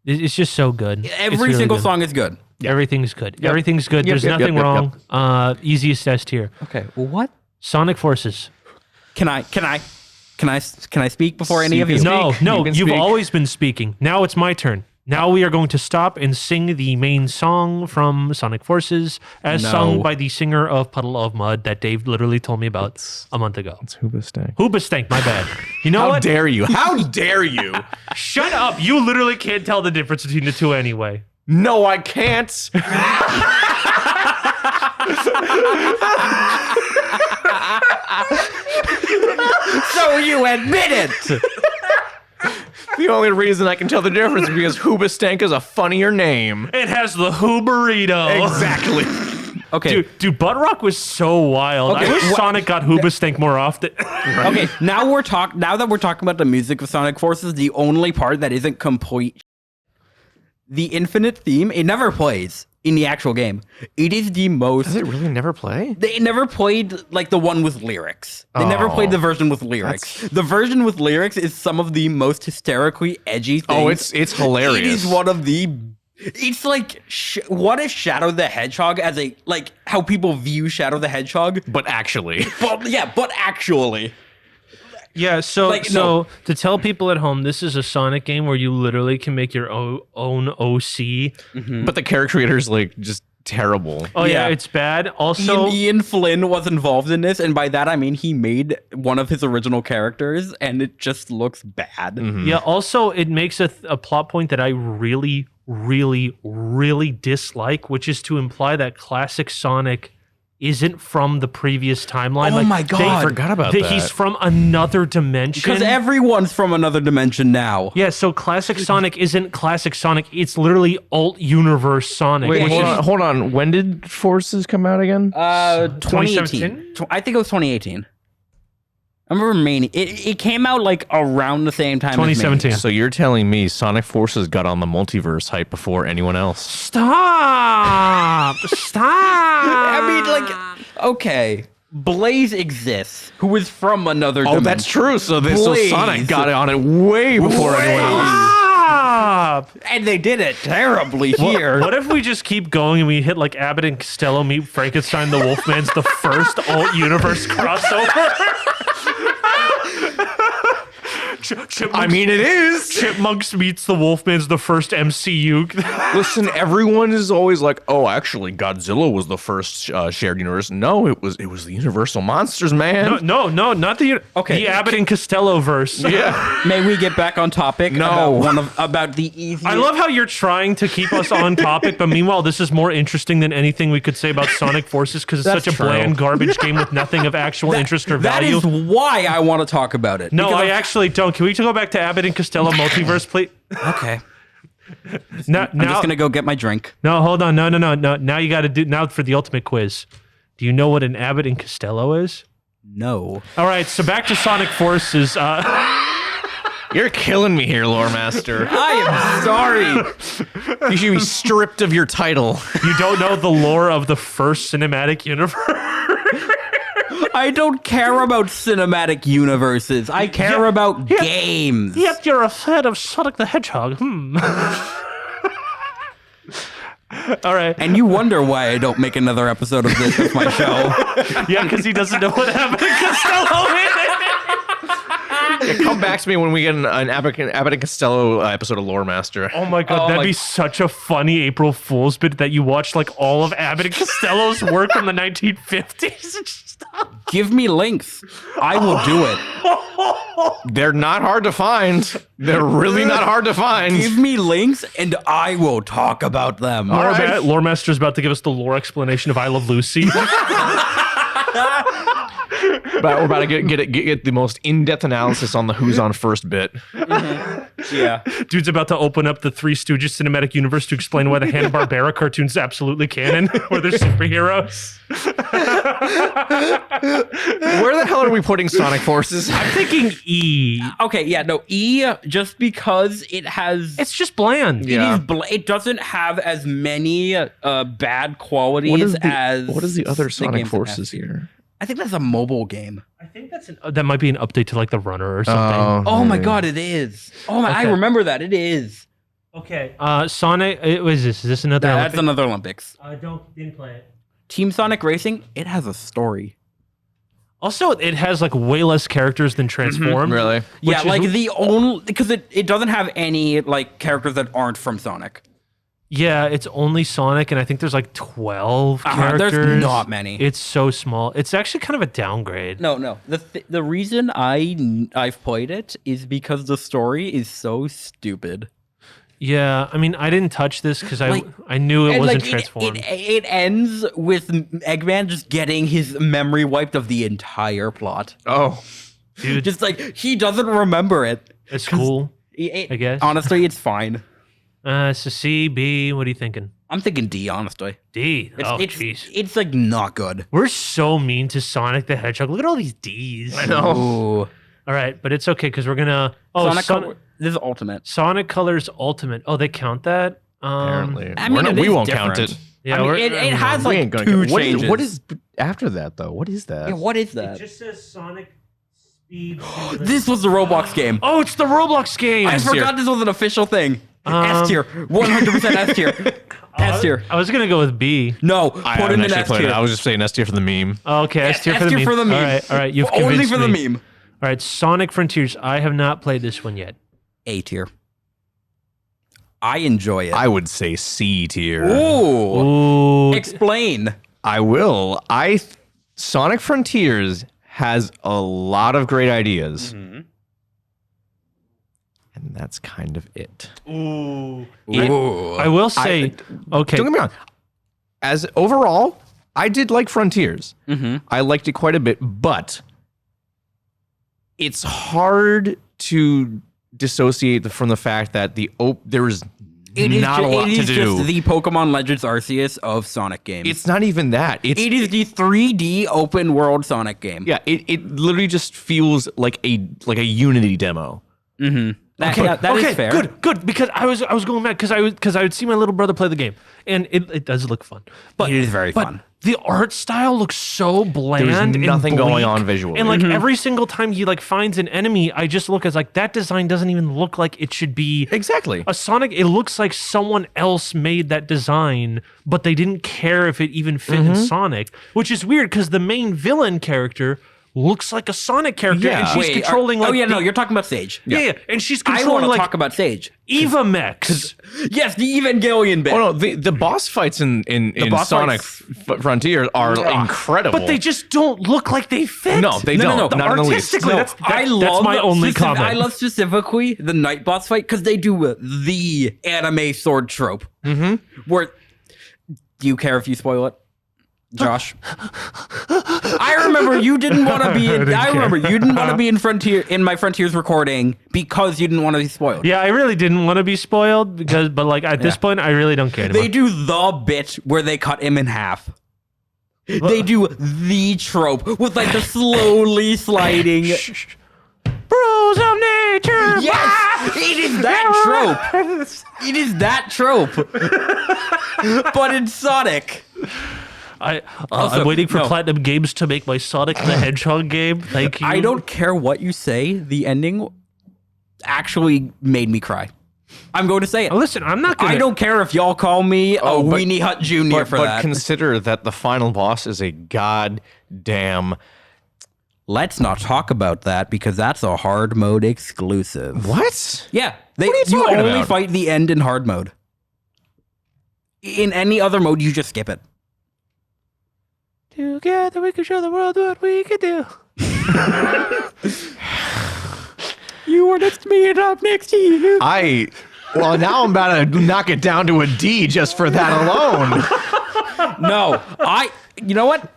It's just so good. It's Every really single good. song is good. Everything's good. Everything's good. There's yep, nothing yep, wrong. Easiest S tier. Okay. Well, what? Sonic Forces. Can I speak before any of you? No, Speak. no, You can you've speak. always been speaking. Now it's my turn. Now we are going to stop and sing the main song from Sonic Forces, as No. sung by the singer of Puddle of Mud that Dave literally told me about a month ago. It's Hoobastank. Hoobastank, my bad. You know How what? dare you? How dare you? Shut up. You literally can't tell the difference between the two anyway. No, I can't. So you admit it. The only reason I can tell the difference is because Hoobastank is a funnier name. It has the Who burrito. Exactly. Okay. Dude, Butt Rock was so wild. Okay, I wish Sonic got Hoobastank more often. Okay. Now that we're talking about the music of Sonic Forces, the only part that isn't complete, the Infinite theme, it never plays in the actual game. It is the most. Does it really never play? They never played like the one with lyrics. They never Oh, played the version with lyrics. The version with lyrics is some of the most hysterically edgy things. Oh, it's hilarious. It is one of the. It's like what is Shadow the Hedgehog as a like how people view Shadow the Hedgehog, But actually, but actually. Yeah, so Like, no. to tell people at home, this is a Sonic game where you literally can make your own OC. but the character creator's like just terrible. Oh yeah, Yeah. it's bad. Also, Ian Flynn was involved in this, and by that I mean he made one of his original characters, and it just looks bad. yeah, also it makes a plot point that I really, really, really dislike, which is to imply that classic Sonic isn't from the previous timeline. Oh my God. I forgot about that. He's from another dimension. Because everyone's from another dimension now. Yeah, so classic Sonic isn't classic Sonic. It's literally alt universe Sonic. Wait, which hold is- on, hold on. When did Forces come out again? 2018. I think it was 2018. I remember it came out like around the same time. 2017. So you're telling me Sonic Forces got on the multiverse hype before anyone else? Stop! Stop! I mean, like, okay, Blaze exists, who is from another dimension. Oh, that's true. So Blaze. Sonic got on it way before anyone else. Stop! And they did it terribly here. What if we just keep going and we hit like Abbott and Costello meet Frankenstein the Wolfman's the first alt universe crossover? Chipmunks, I mean, it is. Chipmunks meets the Wolfman's the first MCU. Listen, everyone is always like, "Oh, actually, Godzilla was the first shared universe." No, it was the Universal Monsters, man. No, not the Okay. the Abbott and Costello verse. Yeah. May we get back on topic? No. About the easiest. I love how you're trying to keep us on topic, but meanwhile, this is more interesting than anything we could say about Sonic Forces because it's That's such a true. bland garbage game with nothing of actual interest or That value. is why I want to talk about it. No, Because I actually don't. Can we go back to Abbott and Costello multiverse, please? Okay. No, I'm just gonna go get my drink. no, hold on. No. Now you got to do now for the ultimate quiz. Do you know what an Abbott and Costello is? No. All right, so back to Sonic Forces. You're killing me here, LoreMaster. I am sorry. You should be stripped of your title. You don't know the lore of the first cinematic universe? I don't care about cinematic universes. I care about games. Yet you're a fan of Sonic the Hedgehog. All right. And you wonder why I don't make another episode of this with my show. Yeah, because he doesn't know what Abbott and Costello is. Yeah, come back to me when we get an Abbott and Costello episode of LoreMaster. Oh my god, that'd be such a funny April Fool's bit that you watch like all of Abbott and Costello's work from the 1950s and stuff. Give me links. I will do it. They're not hard to find. They're really not hard to find. Give me links and I will talk about them. LoreMaster's about to give us the lore explanation of I Love Lucy. But we're about to get the most in-depth analysis on the who's on first bit. Yeah. Dude's about to open up the Three Stooges cinematic universe to explain why the Hanna-Barbera cartoon's absolutely canon, where they're superheroes. Where the hell are we putting Sonic Forces? I'm thinking E. Okay, yeah, no, E, just because it has... It's just bland. Yeah. It doesn't have as many bad qualities as... What is the other Sonic games that Forces have. here? I think that's a mobile game. I think that might be an update to like the runner or something. Oh my god, it is. Oh my, I Okay. remember that. It is. Okay. Sonic. Is this another? That's Olympic? another Olympics. Didn't play it. Team Sonic Racing, it has a story. Also, it has like way less characters than Transform. Really? Yeah, is- like the only... Because it doesn't have any like characters that aren't from Sonic. Yeah, it's only Sonic, and I think there's like 12 characters. There's not many. It's so small. It's actually kind of a downgrade. No. The reason I've played it is because the story is so stupid. Yeah, I mean, I didn't touch this because Like- I knew it And, wasn't like, Transformed. It ends with Eggman just getting his memory wiped of the entire plot. Oh. Dude, Just like he doesn't remember it. it's cool. I guess. Honestly, it's fine. So C, B, what are you thinking? I'm thinking D, honestly. D. Oh, It's jeez. it's like not good. We're so mean to Sonic the Hedgehog. Look at all these D's. I know. Ooh. All right, but it's okay because we're gonna. Oh, This is Ultimate. Sonic Colors Ultimate. Oh, they count that. Apparently. I mean, we it is won't count different. it. Yeah, I mean, we're- it has We like ain't gonna two get- changes. What is after that though? What is that? Yeah, what is that? just says Sonic Speed. This was the Roblox game. Oh, it's the Roblox game. I forgot this was an official thing. S tier, 100% S tier. S tier. I was gonna go with B. No, I put haven't in an actually S played it. tier. I was just saying S tier for the meme. Oh, okay, S tier for the S meme. tier for the meme. All right, you've Only convinced for the me. meme. All right, Sonic Frontiers. I have not played this one yet. A tier. I enjoy it. I would say C tier. Ooh. Ooh, Explain. I will. Sonic Frontiers has a lot of great ideas. And that's kind of it. ooh. Ooh. I will say, okay. Don't get me wrong. As overall, I did like Frontiers. I liked it quite a bit, but it's hard to dissociate from the fact that there is not a lot to It is do. just the Pokemon Legends Arceus of Sonic games. It's not even that. It is the 3D open world Sonic game. Yeah, it literally just feels like a Unity demo. That is fair. Good. Because I was going mad because I would see my little brother play the game, and it does look fun. But It is very fun. The art style looks so bland. There's and nothing going bleak. on visually. And like every single time he like finds an enemy, I just look as like that design doesn't even look like it should be. Exactly. A Sonic, it looks like someone else made that design, but they didn't care if it even fit in Sonic, which is weird because the main villain character looks like a Sonic character, Yeah. and she's Wait, controlling like no, you're talking about Sage. yeah, and she's I want controlling to like talk about Sage. Eva mechs. Yes, the Evangelion bit. Oh no, the boss fights in boss Sonic fights- Frontier are incredible. But they just don't look like they fit. No, they don't. Not in the least. Artistically, that's my only comment. I love specifically the night boss fight because they do the anime sword trope. Where do you care if you spoil it, Josh? I remember you didn't want to be. I remember you didn't want to be in my Frontiers recording because you didn't want to be spoiled. Yeah, I really didn't want to be spoiled but like at this point, I really don't care anymore. They do the bit where they cut him in half. They do the trope with like the slowly sliding. Bros of nature. Yes, it is that trope. It is that trope. But in Sonic. I'm waiting for Platinum Games to make my Sonic the Hedgehog game. Thank you. I don't care what you say. The ending actually made me cry. I'm going to say it. Listen, I'm not gonna. I don't care if y'all call me a Weenie Hut Jr. for but that. consider that the final boss is a goddamn. Let's not talk about that because that's a hard mode exclusive. What? Yeah, What are you talking only about? fight the end in hard mode. In any other mode, you just skip it. Together we can show the world what we can do. You were next to me and I'm next to you. Well, now I'm about to knock it down to a D just for that alone. No, you know what?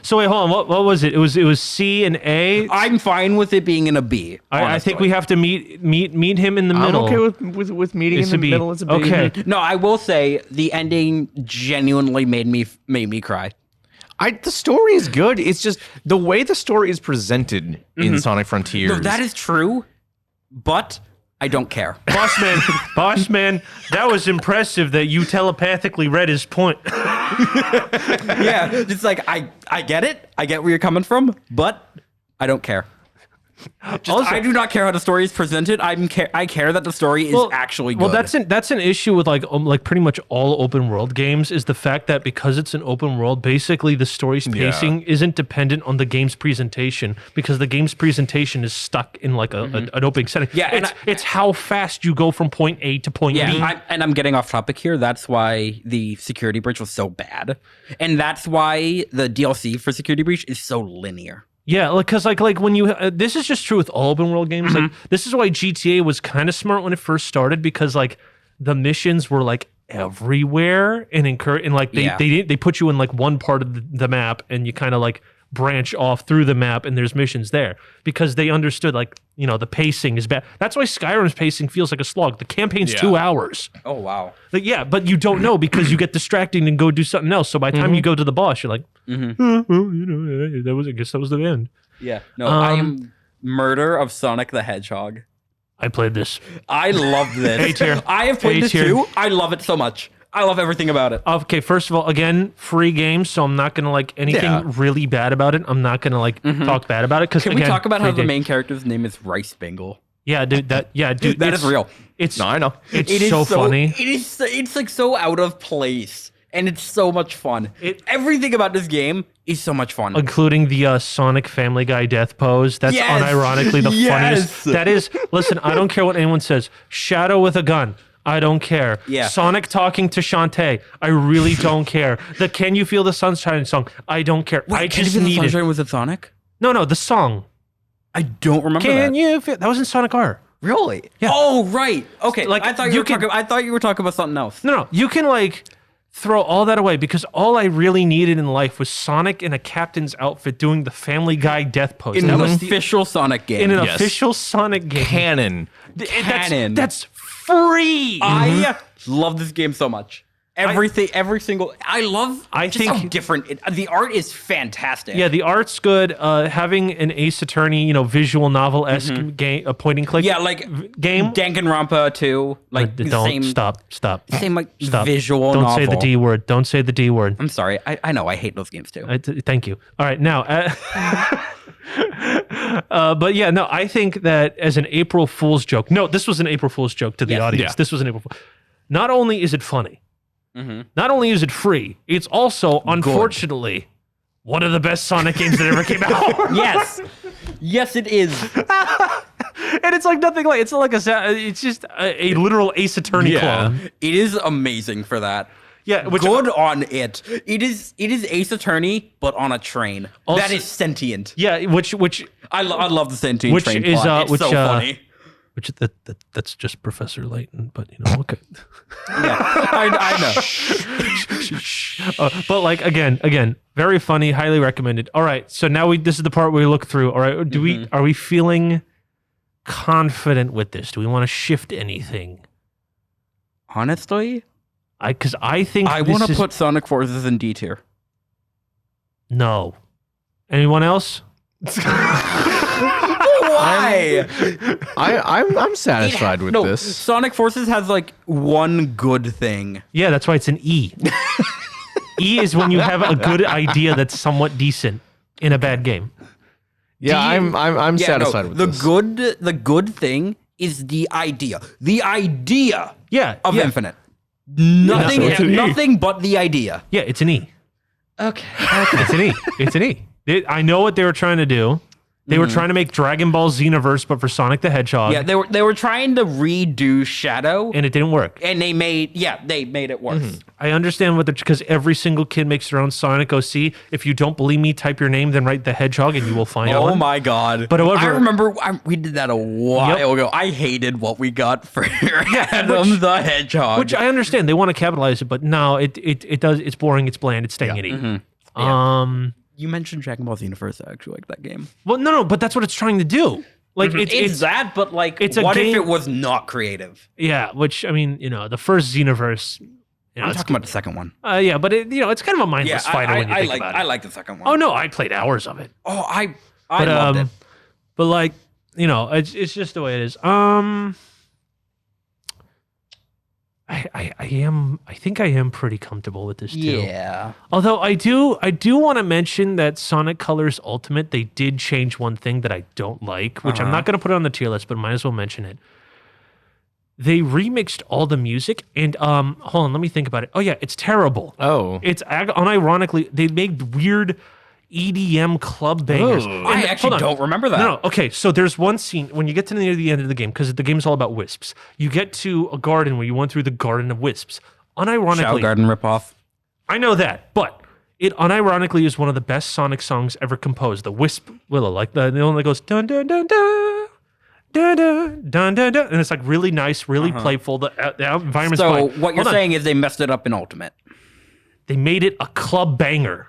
So wait, hold on. What was it? It was C and A. I'm fine with it being in a B. I think we have to meet him in the I'm middle. okay with meeting It's in a the B. middle. It's a B. Okay. No, I will say the ending genuinely made me cry. The story is good. It's just the way the story is presented in Sonic Frontiers. No, that is true, but I don't care. Boss man, that was impressive that you telepathically read his point. Yeah, it's like I get it. I get where you're coming from, but I don't care. I do not care how the story is presented. I care that the story is actually good. Well, that's an issue with like pretty much all open world games is the fact that because it's an open world, basically the story's pacing isn't dependent on the game's presentation because the game's presentation is stuck in like an opening setting. Yeah, it's how fast you go from point A to point B. I'm getting off topic here. That's why the Security Breach was so bad, and that's why the DLC for Security Breach is so linear. Yeah, because like when you this is just true with all open world games. Like this is why GTA was kind of smart when it first started because like the missions were like everywhere and like they put you in like one part of the map and you kind of like branch off through the map and there's missions there because they understood like the pacing is bad. That's why Skyrim's pacing feels like a slog. The campaign's 2 hours. Oh wow. Like, yeah, but you don't know because you get distracted and go do something else. So by the time you go to the boss, you're like, oh, well, I guess that was the end. Yeah. No, I am Murder of Sonic the Hedgehog. I played this. I love this. A tier. I have played this A tier. too. I love it so much. I love everything about it. Okay, first of all, again, free game, so I'm not gonna like anything really bad about it. I'm not gonna like talk bad about it because Can we talk about how the main character's name is Rice Bingle? Yeah, dude. That That is real. It's I know. It's It is so funny. It's like so out of place, and it's so much fun. Everything about this game is so much fun. Including the Sonic Family Guy death pose. That's Yes! unironically the funniest. Yes! That is, listen, I don't care what anyone says. Shadow with a gun. I don't care. Yeah. Sonic talking to Shantae. I really don't care. The Can You Feel the Sunshine song. I don't care. I just need it. Sunshine was it Sonic? No, the song. I don't remember Can that. you feel? That was in Sonic R. Really? Yeah. Oh, right. Okay. Like, I thought you I thought you were talking about something else. No, you can like throw all that away because all I really needed in life was Sonic in a captain's outfit doing the Family Guy death pose. In That an was official Sonic game. in an official Sonic game. Canon. Canon. That's free. I love this game so much. Everything, every single. I love. I just think- how different. The art is fantastic. Yeah, the art's good. Having an Ace Attorney, visual novel-esque game, a point and click. Yeah, like game. Danganronpa too. Like the Don't same. stop. Same like Stop. visual Don't novel. say the D word. Don't say the D word. I'm sorry. I know. I hate those games too. Thank you. All right, now. But yeah, no, I think that as an April Fool's joke. No, this was an April Fool's joke to the Yes. audience. Yeah. This was an April Fool's. Not only is it funny, not only is it free, it's also, unfortunately, one of the best Sonic games that ever came out. Yes, it is. And it's like nothing like it's not like it's just a literal Ace Attorney clone. It is amazing for that. Yeah, which Good on it. It is Ace Attorney, but on a train. Also- that is sentient. yeah, which I love the sentient train is plot. It's so funny. which that's just Professor Layton, but okay. Yeah, I know. But like again, very funny, highly recommended. All right, so now this is the part where we look through. All right, are we feeling confident with this? Do we want to shift anything? Honestly, Because I think I want to put Sonic Forces in D tier. No. Anyone else? Why? I'm satisfied with this. Sonic Forces has like one good thing. Yeah, that's why it's an E. E is when you have a good idea that's somewhat decent in a bad game. Yeah, I'm satisfied with this. The good thing is the idea. The idea of Infinite. Nothing but the idea. Yeah, it's an E. Okay. It's an E. It's an E. I know what they were trying to do. They were trying to make Dragon Ball Xenoverse, but for Sonic the Hedgehog. Yeah, they were trying to redo Shadow, And it didn't work. and they made it worse. I understand because every single kid makes their own Sonic OC. If you don't believe me, type your name, then write the Hedgehog, and you will find Oh one. my god! But however, I remember we did that a while ago. I hated what we got for Adam the Hedgehog. which I understand. They want to capitalize it, but no, it does. It's boring. It's bland. It's staying at E. You mentioned Dragon Ball Xenoverse. I actually like that game. Well, no, but that's what it's trying to do. Like It's that, but like, it's a what if game- it was not creative? yeah. Which I mean, the first Xenoverse. I'm talking about the second one. Yeah, but it's kind of a mindless fighter when you think about it. I like the second one. Oh no, I played hours of it. Oh, I But, loved it. But like, it's just the way it is. I think I am pretty comfortable with this too. Yeah. Although I do want to mention that Sonic Colors Ultimate, they did change one thing that I don't like, which I'm not going to put on the tier list, but might as well mention it. They remixed all the music, and hold on, let me think about it. Oh yeah, it's terrible. Oh. It's unironically they made weird EDM club bangers. Oh. I And- actually hold on. don't remember that. No, okay. So there's one scene when you get to near the end of the game, because the game's all about wisps. You get to a garden where you went through the garden of wisps. Shadow Unironically, Garden ripoff. I know that, but it unironically is one of the best Sonic songs ever composed. The Wisp Willow, like the one that goes dun dun dun dun. Dun, dun, dun, dun, dun, and it's like really nice, really playful. The environment's So fine. what you're Hold on. saying is they messed it up in Ultimate. They made it a club banger.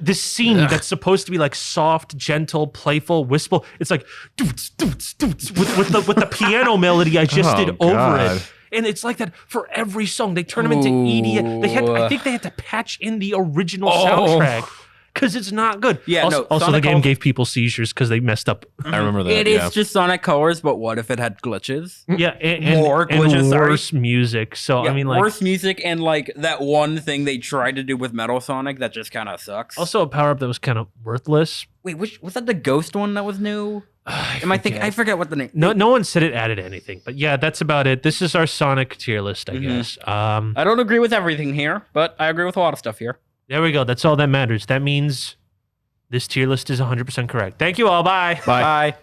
This scene that's supposed to be like soft, gentle, playful, wistful. It's like doots, doots, doots, with the piano melody I just did over God. it. And it's like that for every song. They turn them into EDM. I think they had to patch in the original soundtrack because it's not good. Yeah, also, no, the Sonic game Colors- gave people seizures because they messed up. I remember that. It is just Sonic Colors, but what if it had glitches? Yeah, and More glitches, and sorry. worse music. So I mean, like, worse music and like that one thing they tried to do with Metal Sonic that just kind of sucks. also a power up that was kind of worthless. Wait, which was that? The Ghost one that was new? I forget what the name. No one said it added anything, but yeah, that's about it. This is our Sonic tier list, I guess. I don't agree with everything here, but I agree with a lot of stuff here. There we go. That's all that matters. That means this tier list is 100% correct. Thank you all. Bye. Bye. Bye.